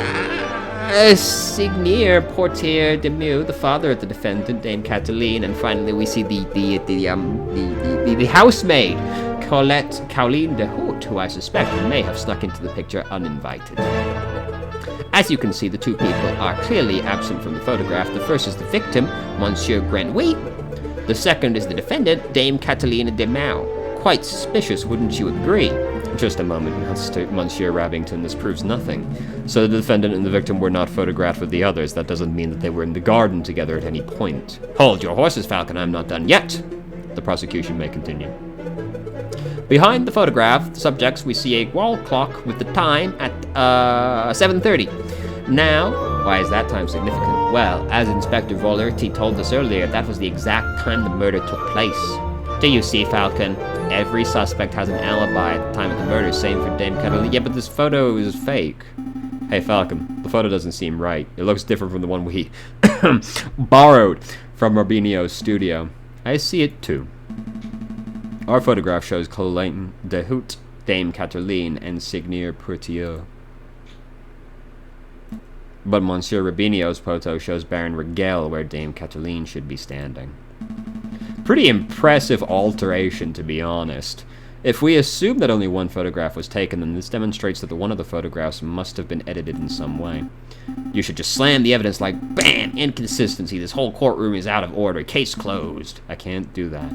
Signor Portier de Meaux, the father of the defendant, Dame Cataline, and finally we see the housemaid, Colleen de Hout, who I suspect may have snuck into the picture uninvited. As you can see, the two people are clearly absent from the photograph. The first is the victim, Monsieur Grenouille. The second is the defendant, Dame Catalina de Meaux. Quite suspicious, wouldn't you agree? Just a moment, Monsieur Rabington, this proves nothing. So the defendant and the victim were not photographed with the others. That doesn't mean that they were in the garden together at any point. Hold your horses, Falcon, I'm not done yet. The prosecution may continue. Behind the photograph subjects, we see a wall clock with the time at 7:30. Now, why is that time significant? Well, as Inspector Volerty told us earlier, that was the exact time the murder took place. Do you see, Falcon? Every suspect has an alibi at the time of the murder, same for Dame Catalina. Yeah, but this photo is fake. Hey, Falcon, the photo doesn't seem right. It looks different from the one we borrowed from Rubinio's studio. I see it too. Our photograph shows Colleen de Hout, Dame Cataline, and Signor Portier. But Monsieur Rubinio's photo shows Baron Roquel where Dame Cataline should be standing. Pretty impressive alteration, to be honest. If we assume that only one photograph was taken, then this demonstrates that one of the photographs must have been edited in some way. You should just slam the evidence like, BAM! Inconsistency, this whole courtroom is out of order, case closed. I can't do that.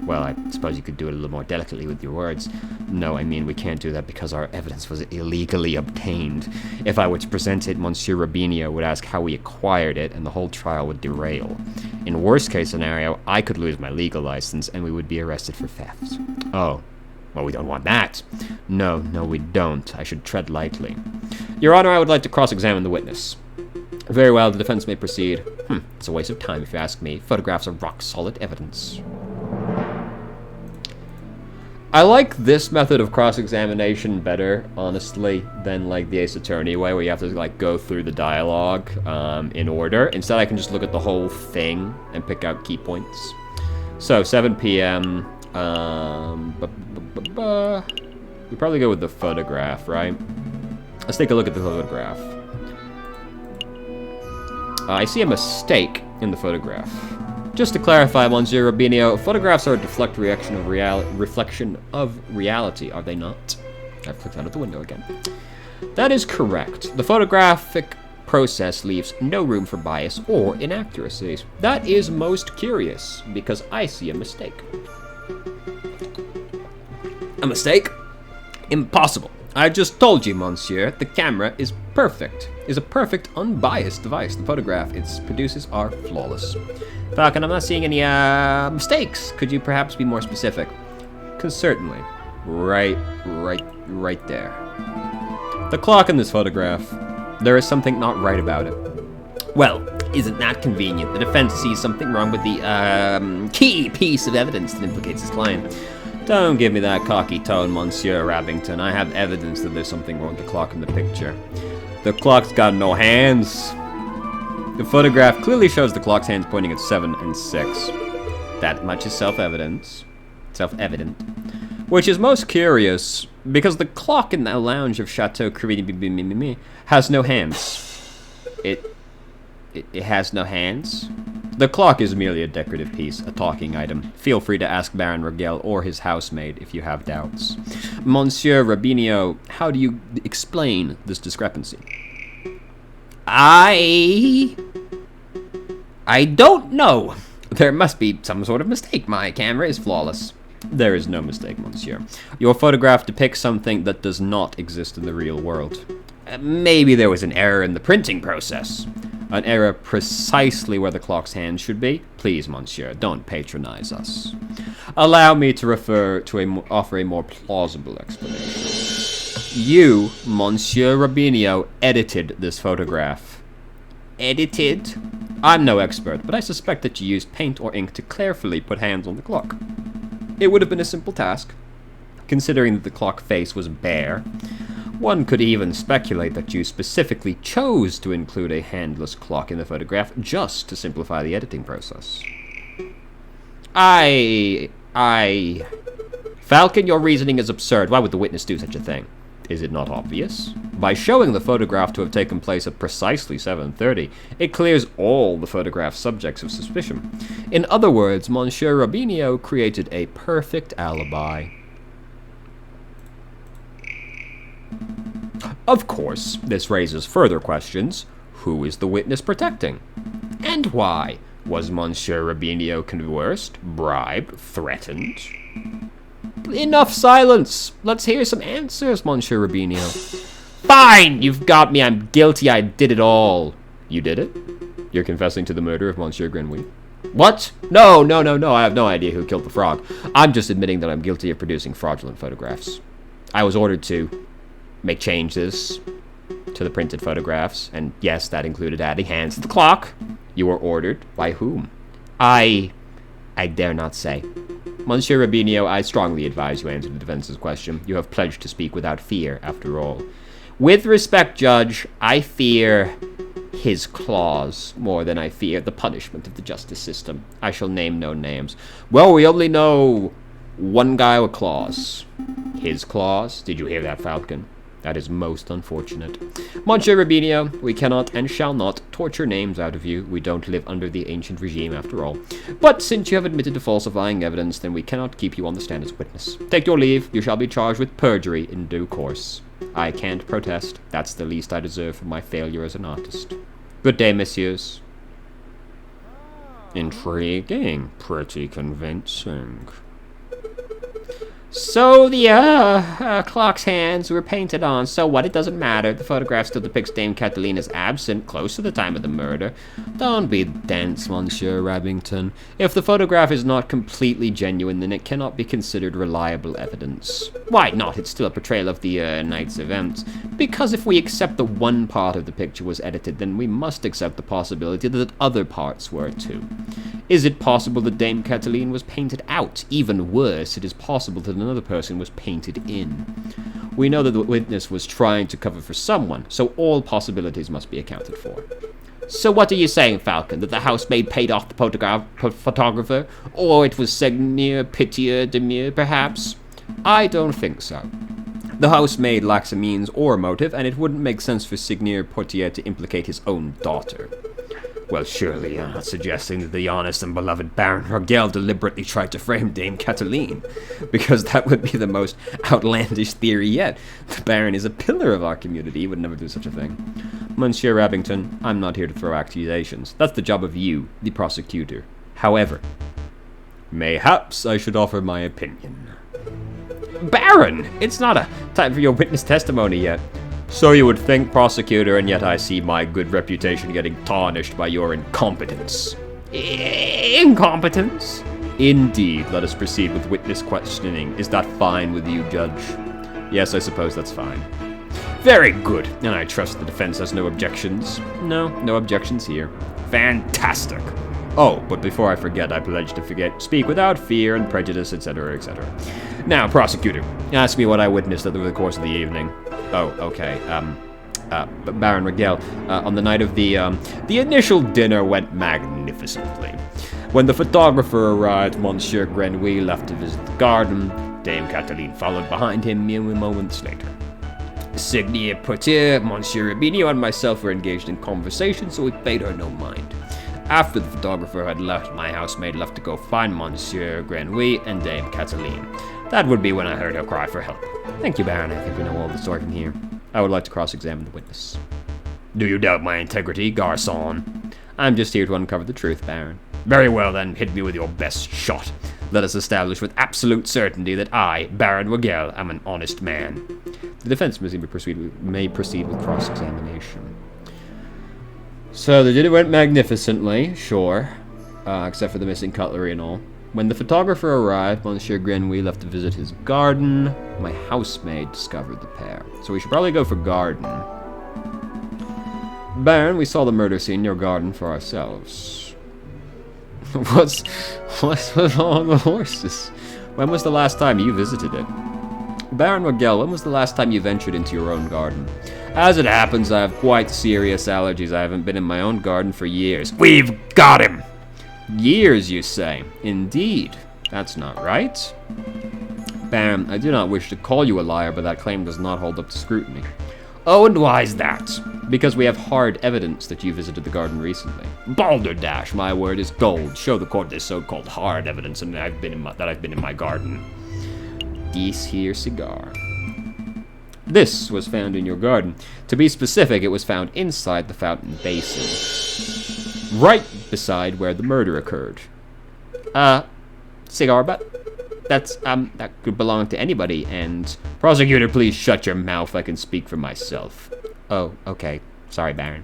Well, I suppose you could do it a little more delicately with your words. No, I mean, we can't do that because our evidence was illegally obtained. If I were to present it, Monsieur Rubinio would ask how we acquired it, and the whole trial would derail. In worst case scenario, I could lose my legal license, and we would be arrested for theft. Oh. Well, we don't want that. No, we don't. I should tread lightly. Your Honor, I would like to cross-examine the witness. Very well, the defense may proceed. It's a waste of time, if you ask me. Photographs are rock-solid evidence. I like this method of cross-examination better, honestly, than, like, the Ace Attorney way, where you have to, like, go through the dialogue in order. Instead, I can just look at the whole thing and pick out key points. So, 7 p.m., we probably go with the photograph, right? Let's take a look at the photograph. I see a mistake in the photograph. Just to clarify, Monsieur Rubinio, photographs are a deflect reflection of reality, are they not? I've clicked out of the window again. That is correct. The photographic process leaves no room for bias or inaccuracies. That is most curious, because I see a mistake. A mistake? Impossible. I just told you, monsieur, the camera is perfect. Is a perfect, unbiased device. The photograph it produces are flawless. Falcon, I'm not seeing any mistakes. Could you perhaps be more specific? Certainly. Right there. The clock in this photograph. There is something not right about it. Well, isn't that convenient? The defense sees something wrong with the key piece of evidence that implicates his client. Don't give me that cocky tone, Monsieur Rabington. I have evidence that there's something wrong with the clock in the picture. The clock's got no hands. The photograph clearly shows the clock's hands pointing at 7 and 6. That much is self-evident. Which is most curious, because the clock in the lounge of Chateau Crivini has no hands. It has no hands? The clock is merely a decorative piece, a talking item. Feel free to ask Baron Roquel or his housemaid if you have doubts. Monsieur Rubinio, how do you explain this discrepancy? I don't know. There must be some sort of mistake. My camera is flawless. There is no mistake, monsieur. Your photograph depicts something that does not exist in the real world. Maybe there was an error in the printing process. An error precisely where the clock's hands should be. Please, monsieur, don't patronize us. Allow me to offer a more plausible explanation. You, Monsieur Rubinio, edited this photograph. Edited? I'm no expert, but I suspect that you used paint or ink to carefully put hands on the clock. It would have been a simple task, considering that the clock face was bare. One could even speculate that you specifically chose to include a handless clock in the photograph just to simplify the editing process. Falcon, your reasoning is absurd. Why would the witness do such a thing? Is it not obvious? By showing the photograph to have taken place at precisely 7:30, it clears all the photograph subjects of suspicion. In other words, Monsieur Rubinio created a perfect alibi. Of course, this raises further questions. Who is the witness protecting? And why? Was Monsieur Rubinio coerced, bribed, threatened? Enough silence! Let's hear some answers, Monsieur Rubinio. Fine! You've got me. I'm guilty. I did it all. You did it? You're confessing to the murder of Monsieur Grenouille? What? No. I have no idea who killed the frog. I'm just admitting that I'm guilty of producing fraudulent photographs. I was ordered to make changes to the printed photographs, and yes, that included adding hands to the clock. You were ordered? By whom? I dare not say. Monsieur Rubinio, I strongly advise you answer the defense's question. You have pledged to speak without fear, after all. With respect, Judge, I fear his claws more than I fear the punishment of the justice system. I shall name no names. Well, we only know one guy with claws. His claws? Did you hear that, Falcon? That is most unfortunate. Monsieur Rubinio, we cannot and shall not torture names out of you. We don't live under the ancient regime after all. But since you have admitted to falsifying evidence, then we cannot keep you on the stand as witness. Take your leave. You shall be charged with perjury in due course. I can't protest. That's the least I deserve for my failure as an artist. Good day, messieurs. Intriguing. Pretty convincing. So the clock's hands were painted on. So what? It doesn't matter. The photograph still depicts Dame Catalina as absent, close to the time of the murder. Don't be dense, Monsieur Rabington. If the photograph is not completely genuine, then it cannot be considered reliable evidence. Why not? It's still a portrayal of the night's events. Because if we accept the one part of the picture was edited, then we must accept the possibility that other parts were too. Is it possible that Dame Catalina was painted out? Even worse, it is possible that another person was painted in. We know that the witness was trying to cover for someone, so all possibilities must be accounted for. So what are you saying, Falcon? That the housemaid paid off the photographer? Or it was Seigneur Pitié Demure, perhaps? I don't think so. The housemaid lacks a means or a motive, and it wouldn't make sense for Seigneur Pitié to implicate his own daughter. Well, surely you're not suggesting that the honest and beloved Baron Rogel deliberately tried to frame Dame Catalina, because that would be the most outlandish theory yet. The Baron is a pillar of our community. He would never do such a thing. Monsieur Rabington, I'm not here to throw accusations. That's the job of you, the prosecutor. However, mayhaps I should offer my opinion. Baron! It's not a time for your witness testimony yet. So you would think, prosecutor, and yet I see my good reputation getting tarnished by your incompetence. Incompetence? Indeed. Let us proceed with witness questioning. Is that fine with you, Judge? Yes, I suppose that's fine. Very good. And I trust the defense has no objections. No objections here. Fantastic. Oh, but before I forget, I pledge to speak without fear and prejudice, etc., etc. Now, prosecutor, ask me what I witnessed over the course of the evening. Oh, okay. Baron Rogel, on the night of the initial dinner went magnificently. When the photographer arrived, Monsieur Grenouille left to visit the garden. Dame Catalina followed behind him mere moments later. Seigneur Pitié, Monsieur Rubinio, and myself were engaged in conversation, so we paid her no mind. After the photographer had left, my housemaid left to go find Monsieur Grenouille and Dame Catalina. That would be when I heard her cry for help. Thank you, Baron. I think we know all the story from here. I would like to cross-examine the witness. Do you doubt my integrity, garçon? I'm just here to uncover the truth, Baron. Very well, then, hit me with your best shot. Let us establish with absolute certainty that I, Baron Wagel, am an honest man. The defense may proceed with cross-examination. So the dinner went magnificently, sure, except for the missing cutlery and all. When the photographer arrived, Monsieur Grenouille left to visit his garden. My housemaid discovered the pair. So we should probably go for garden. Baron, we saw the murder scene in your garden for ourselves. What's with all the horses? When was the last time you visited it? Baron Wagel, when was the last time you ventured into your own garden? As it happens, I have quite serious allergies. I haven't been in my own garden for years. We've got him! Years, you say? Indeed. That's not right. Baron, I do not wish to call you a liar, but that claim does not hold up to scrutiny. Oh, and why is that? Because we have hard evidence that you visited the garden recently. Balderdash, my word is gold. Show the court this so-called hard evidence and that I've been in my garden. This here cigar. This was found in your garden. To be specific, it was found inside the fountain basin. Right beside where the murder occurred. Cigar butt? That could belong to anybody, and... Prosecutor, please shut your mouth. I can speak for myself. Oh, okay. Sorry, Baron.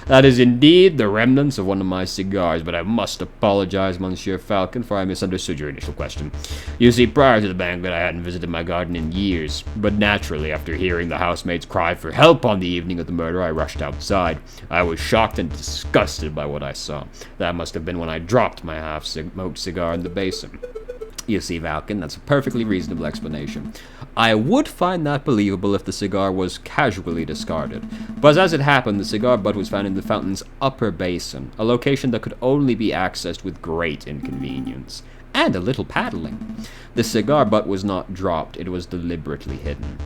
That is indeed the remnants of one of my cigars, but I must apologize, Monsieur Falcon, for I misunderstood your initial question. You see, prior to the banquet, I hadn't visited my garden in years, but naturally, after hearing the housemaid's cry for help on the evening of the murder, I rushed outside. I was shocked and disgusted by what I saw. That must have been when I dropped my half-smoked cigar in the basin. You see, Falcon, that's a perfectly reasonable explanation. I would find that believable if the cigar was casually discarded. But as it happened, the cigar butt was found in the fountain's upper basin, a location that could only be accessed with great inconvenience. And a little paddling. The cigar butt was not dropped, it was deliberately hidden.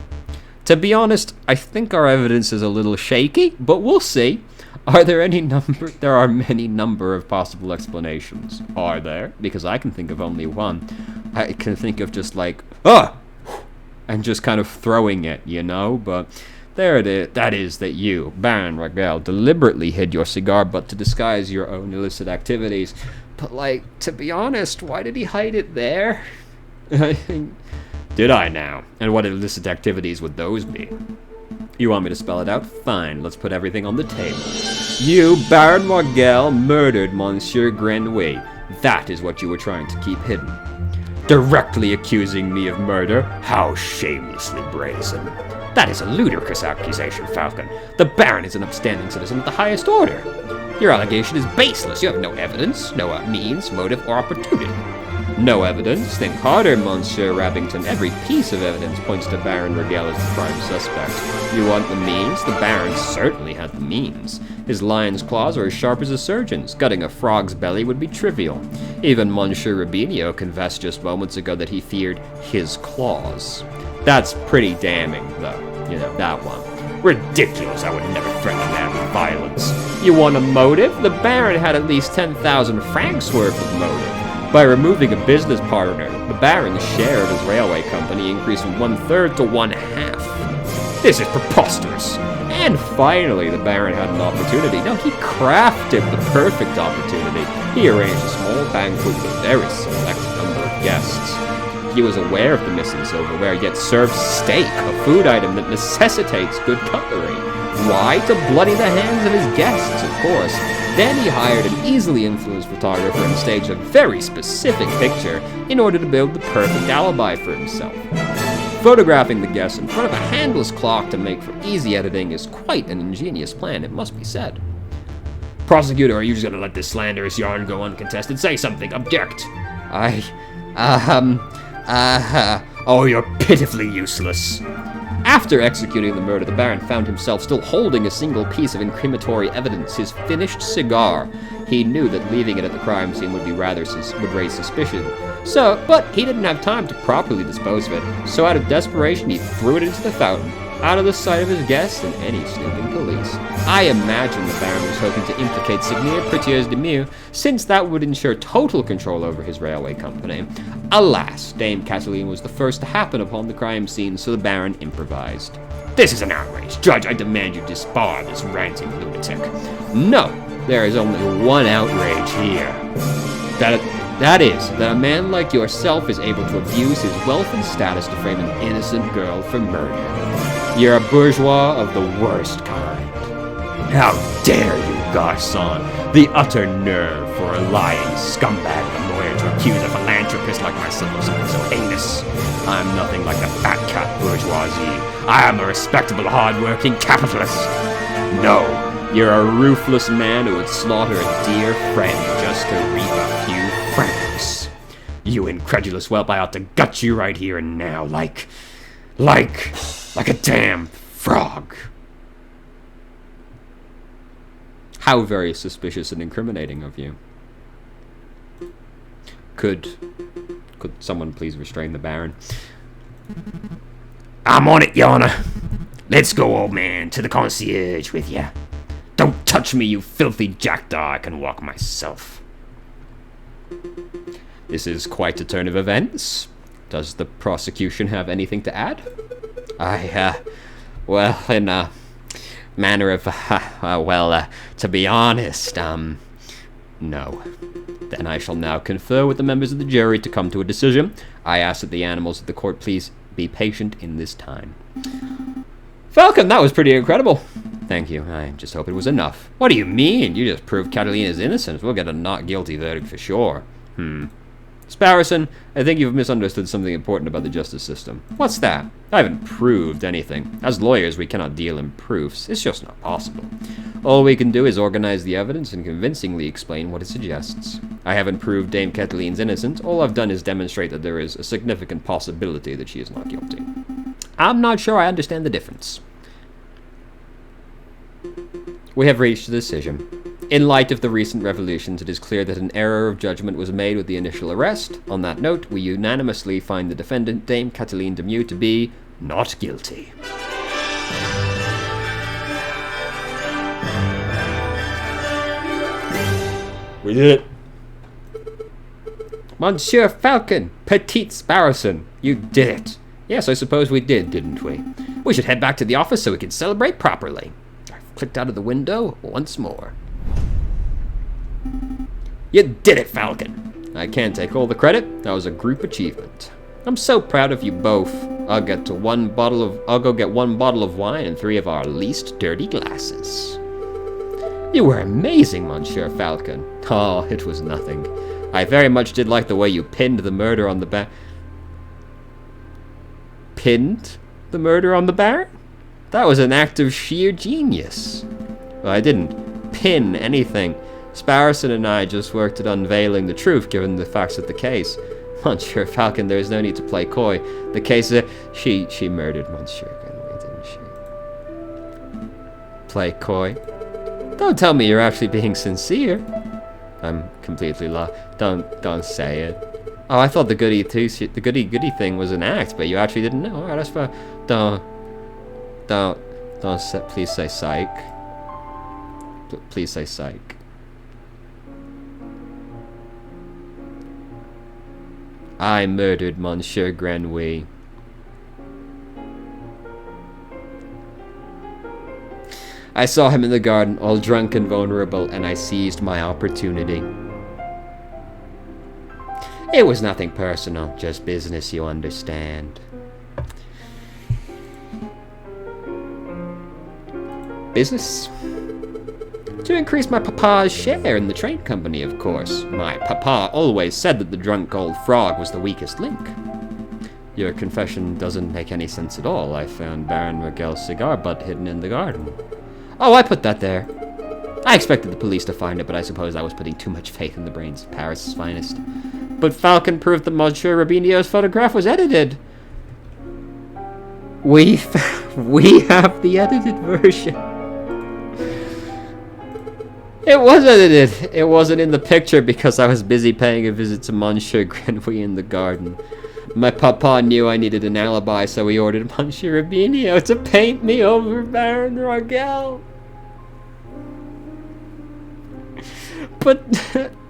To be honest, I think our evidence is a little shaky, but we'll see. There are many number of possible explanations. Are there? Because I can think of only one. I can think of just like, and just kind of throwing it, you know? But there it is. That is that you, Baron Wagel, deliberately hid your cigar butt to disguise your own illicit activities. But like, to be honest, why did he hide it there? Did I now? And what illicit activities would those be? You want me to spell it out? Fine, let's put everything on the table. You, Baron Wagel, murdered Monsieur Grenouille. That is what you were trying to keep hidden. Directly accusing me of murder? How shamelessly brazen. That is a ludicrous accusation, Falcon. The Baron is an upstanding citizen of the highest order. Your allegation is baseless. You have no evidence, no means, motive, or opportunity. No evidence? Think harder, Monsieur Rabbington. Every piece of evidence points to Baron Wagel as the prime suspect. You want the means? The Baron certainly had the means. His lion's claws are as sharp as a surgeon's. Gutting a frog's belly would be trivial. Even Monsieur Rubinio confessed just moments ago that he feared his claws. That's pretty damning, though. You know, that one. Ridiculous. I would never threaten a man with violence. You want a motive? The Baron had at least 10,000 francs worth of motive. By removing a business partner, the Baron's share of his railway company increased from 1/3 to 1/2. This is preposterous. And finally, the Baron had an opportunity. No, he crafted the perfect opportunity. He arranged a small banquet with a very select number of guests. He was aware of the missing silverware, yet served steak, a food item that necessitates good cutlery. Why? To bloody the hands of his guests, of course. Then he hired an easily influenced photographer and staged a very specific picture in order to build the perfect alibi for himself. Photographing the guests in front of a handless clock to make for easy editing is quite an ingenious plan, it must be said. Prosecutor, are you just gonna let this slanderous yarn go uncontested? Say something, object! Oh, you're pitifully useless. After executing the murder, the Baron found himself still holding a single piece of incriminatory evidence, his finished cigar. He knew that leaving it at the crime scene would raise suspicion. But he didn't have time to properly dispose of it, so out of desperation he threw it into the fountain. out of the sight of his guests and any snooping police. I imagine the Baron was hoping to implicate Signor Prettiers de Meaux, since that would ensure total control over his railway company. Alas, Dame Cataline was the first to happen upon the crime scene, so the Baron improvised. This is an outrage. Judge, I demand you disbar this ranting lunatic. No, there is only one outrage here. That is, that a man like yourself is able to abuse his wealth and status to frame an innocent girl for murder. You're a bourgeois of the worst kind. How dare you, garçon? The utter nerve for a lying scumbag of a lawyer to accuse a philanthropist like myself of something so heinous. I'm nothing like the fat cat bourgeoisie. I am a respectable, hard-working capitalist. No, you're a ruthless man who would slaughter a dear friend just to reap a few francs. You incredulous whelp, I ought to gut you right here and now, like a damn frog. How very suspicious and incriminating of you. Could someone please restrain the Baron? I'm on it, Your Honor. Let's go, old man, to the concierge with ya. Don't touch me, you filthy jackdaw. I can walk myself. This is quite a turn of events. Does the prosecution have anything to add? Well, in a manner of, to be honest, no. Then I shall now confer with the members of the jury to come to a decision. I ask that the animals of the court please be patient in this time. Falcon, that was pretty incredible. Thank you. I just hope it was enough. What do you mean? You just proved Catalina's innocence. We'll get a not guilty verdict for sure. Sparrowson, I think you've misunderstood something important about the justice system. What's that? I haven't proved anything. As lawyers, we cannot deal in proofs. It's just not possible. All we can do is organize the evidence and convincingly explain what it suggests. I haven't proved Dame Cataline's innocent. All I've done is demonstrate that there is a significant possibility that she is not guilty. I'm not sure I understand the difference. We have reached a decision. In light of the recent revolutions, it is clear that an error of judgment was made with the initial arrest. On that note, we unanimously find the defendant, Dame Cataline de Meaux, to be not guilty. We did it. Monsieur Falcon, Petite Sparrowson, you did it. Yes, I suppose we did, didn't we? We should head back to the office so we can celebrate properly. I've clicked out of the window once more. You did it, Falcon. I can't take all the credit. That was a group achievement. I'm so proud of you both. I'll go get one bottle of wine and 3 of our least dirty glasses. You were amazing, Monsieur Falcon. Oh, it was nothing. I very much did like the way you pinned the murder on the Baron. Pinned the murder on the Baron? That was an act of sheer genius. Well, I didn't pin anything. Sparrowson and I just worked at unveiling the truth, given the facts of the case. Monsieur Falcon, there is no need to play coy. The case is... She murdered Monsieur Grenouille, didn't she? Play coy? Don't tell me you're actually being sincere. I'm completely lost. Don't say it. Oh, I thought the goody thing was an act, but you actually didn't know. Alright, that's fine. Please say psych. Please say psych. I murdered Monsieur Grenouille. I saw him in the garden, all drunk and vulnerable, and I seized my opportunity. It was nothing personal, just business, you understand. Business? To increase my papa's share in the train company, of course. My papa always said that the drunk old frog was the weakest link. Your confession doesn't make any sense at all. I found Baron Miguel's cigar butt hidden in the garden. Oh, I put that there. I expected the police to find it, but I suppose I was putting too much faith in the brains of Paris' finest. But Falcon proved that Monsieur Robinho's photograph was edited. We have the edited version. It was edited. It wasn't in the picture because I was busy paying a visit to Monsieur Grenouille in the garden. My papa knew I needed an alibi, so he ordered Monsieur Rubinio to paint me over Baron Rogel. But,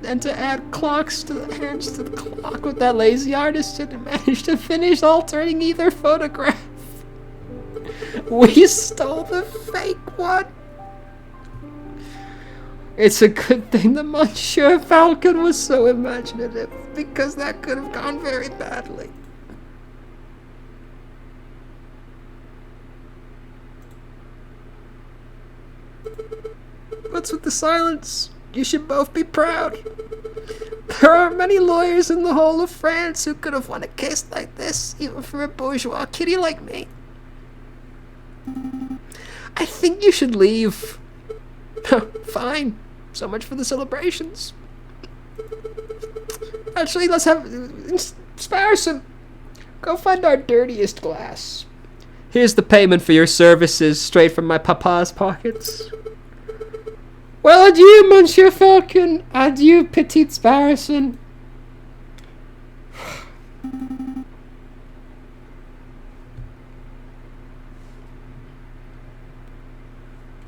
and to add clocks to the hands to the clock, with that lazy artist didn't manage to finish altering either photograph. We stole the fake one. It's a good thing that Monsieur Falcon was so imaginative, because that could have gone very badly. What's with the silence? You should both be proud. There aren't many lawyers in the whole of France who could have won a case like this, even for a bourgeois kitty like me. I think you should leave. Fine. So much for the celebrations. Actually, let's have... Sparson, go find our dirtiest glass. Here's the payment for your services, straight from my papa's pockets. Well, adieu, Monsieur Falcon. Adieu, Petite Sparson.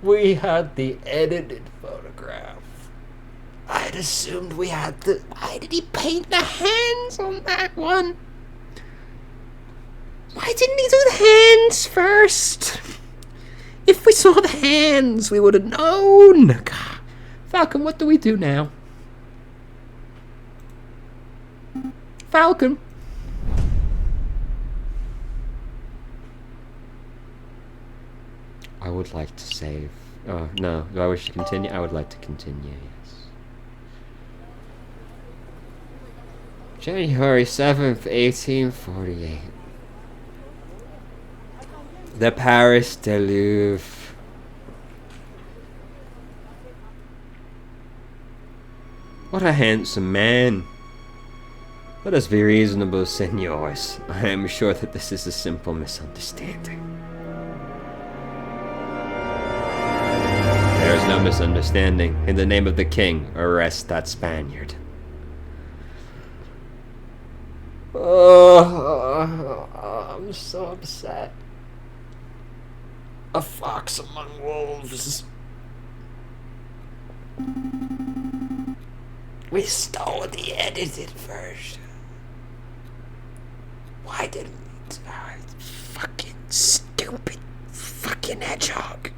We had the edited photograph. I'd assumed we had the... Why did he paint the hands on that one? Why didn't he do the hands first? If we saw the hands, we would have known. God. Falcon, what do we do now? Falcon. I would like to save. Oh, no. Do I wish to continue? I would like to continue, yes. January 7th, 1848. The Paris de Louvre. What a handsome man. Let us be reasonable, senors. I am sure that this is a simple misunderstanding. There is no misunderstanding. In the name of the king, arrest that Spaniard. Oh, I'm so upset. A fox among wolves. We stole the edited version. Why didn't we? Fucking stupid fucking hedgehog.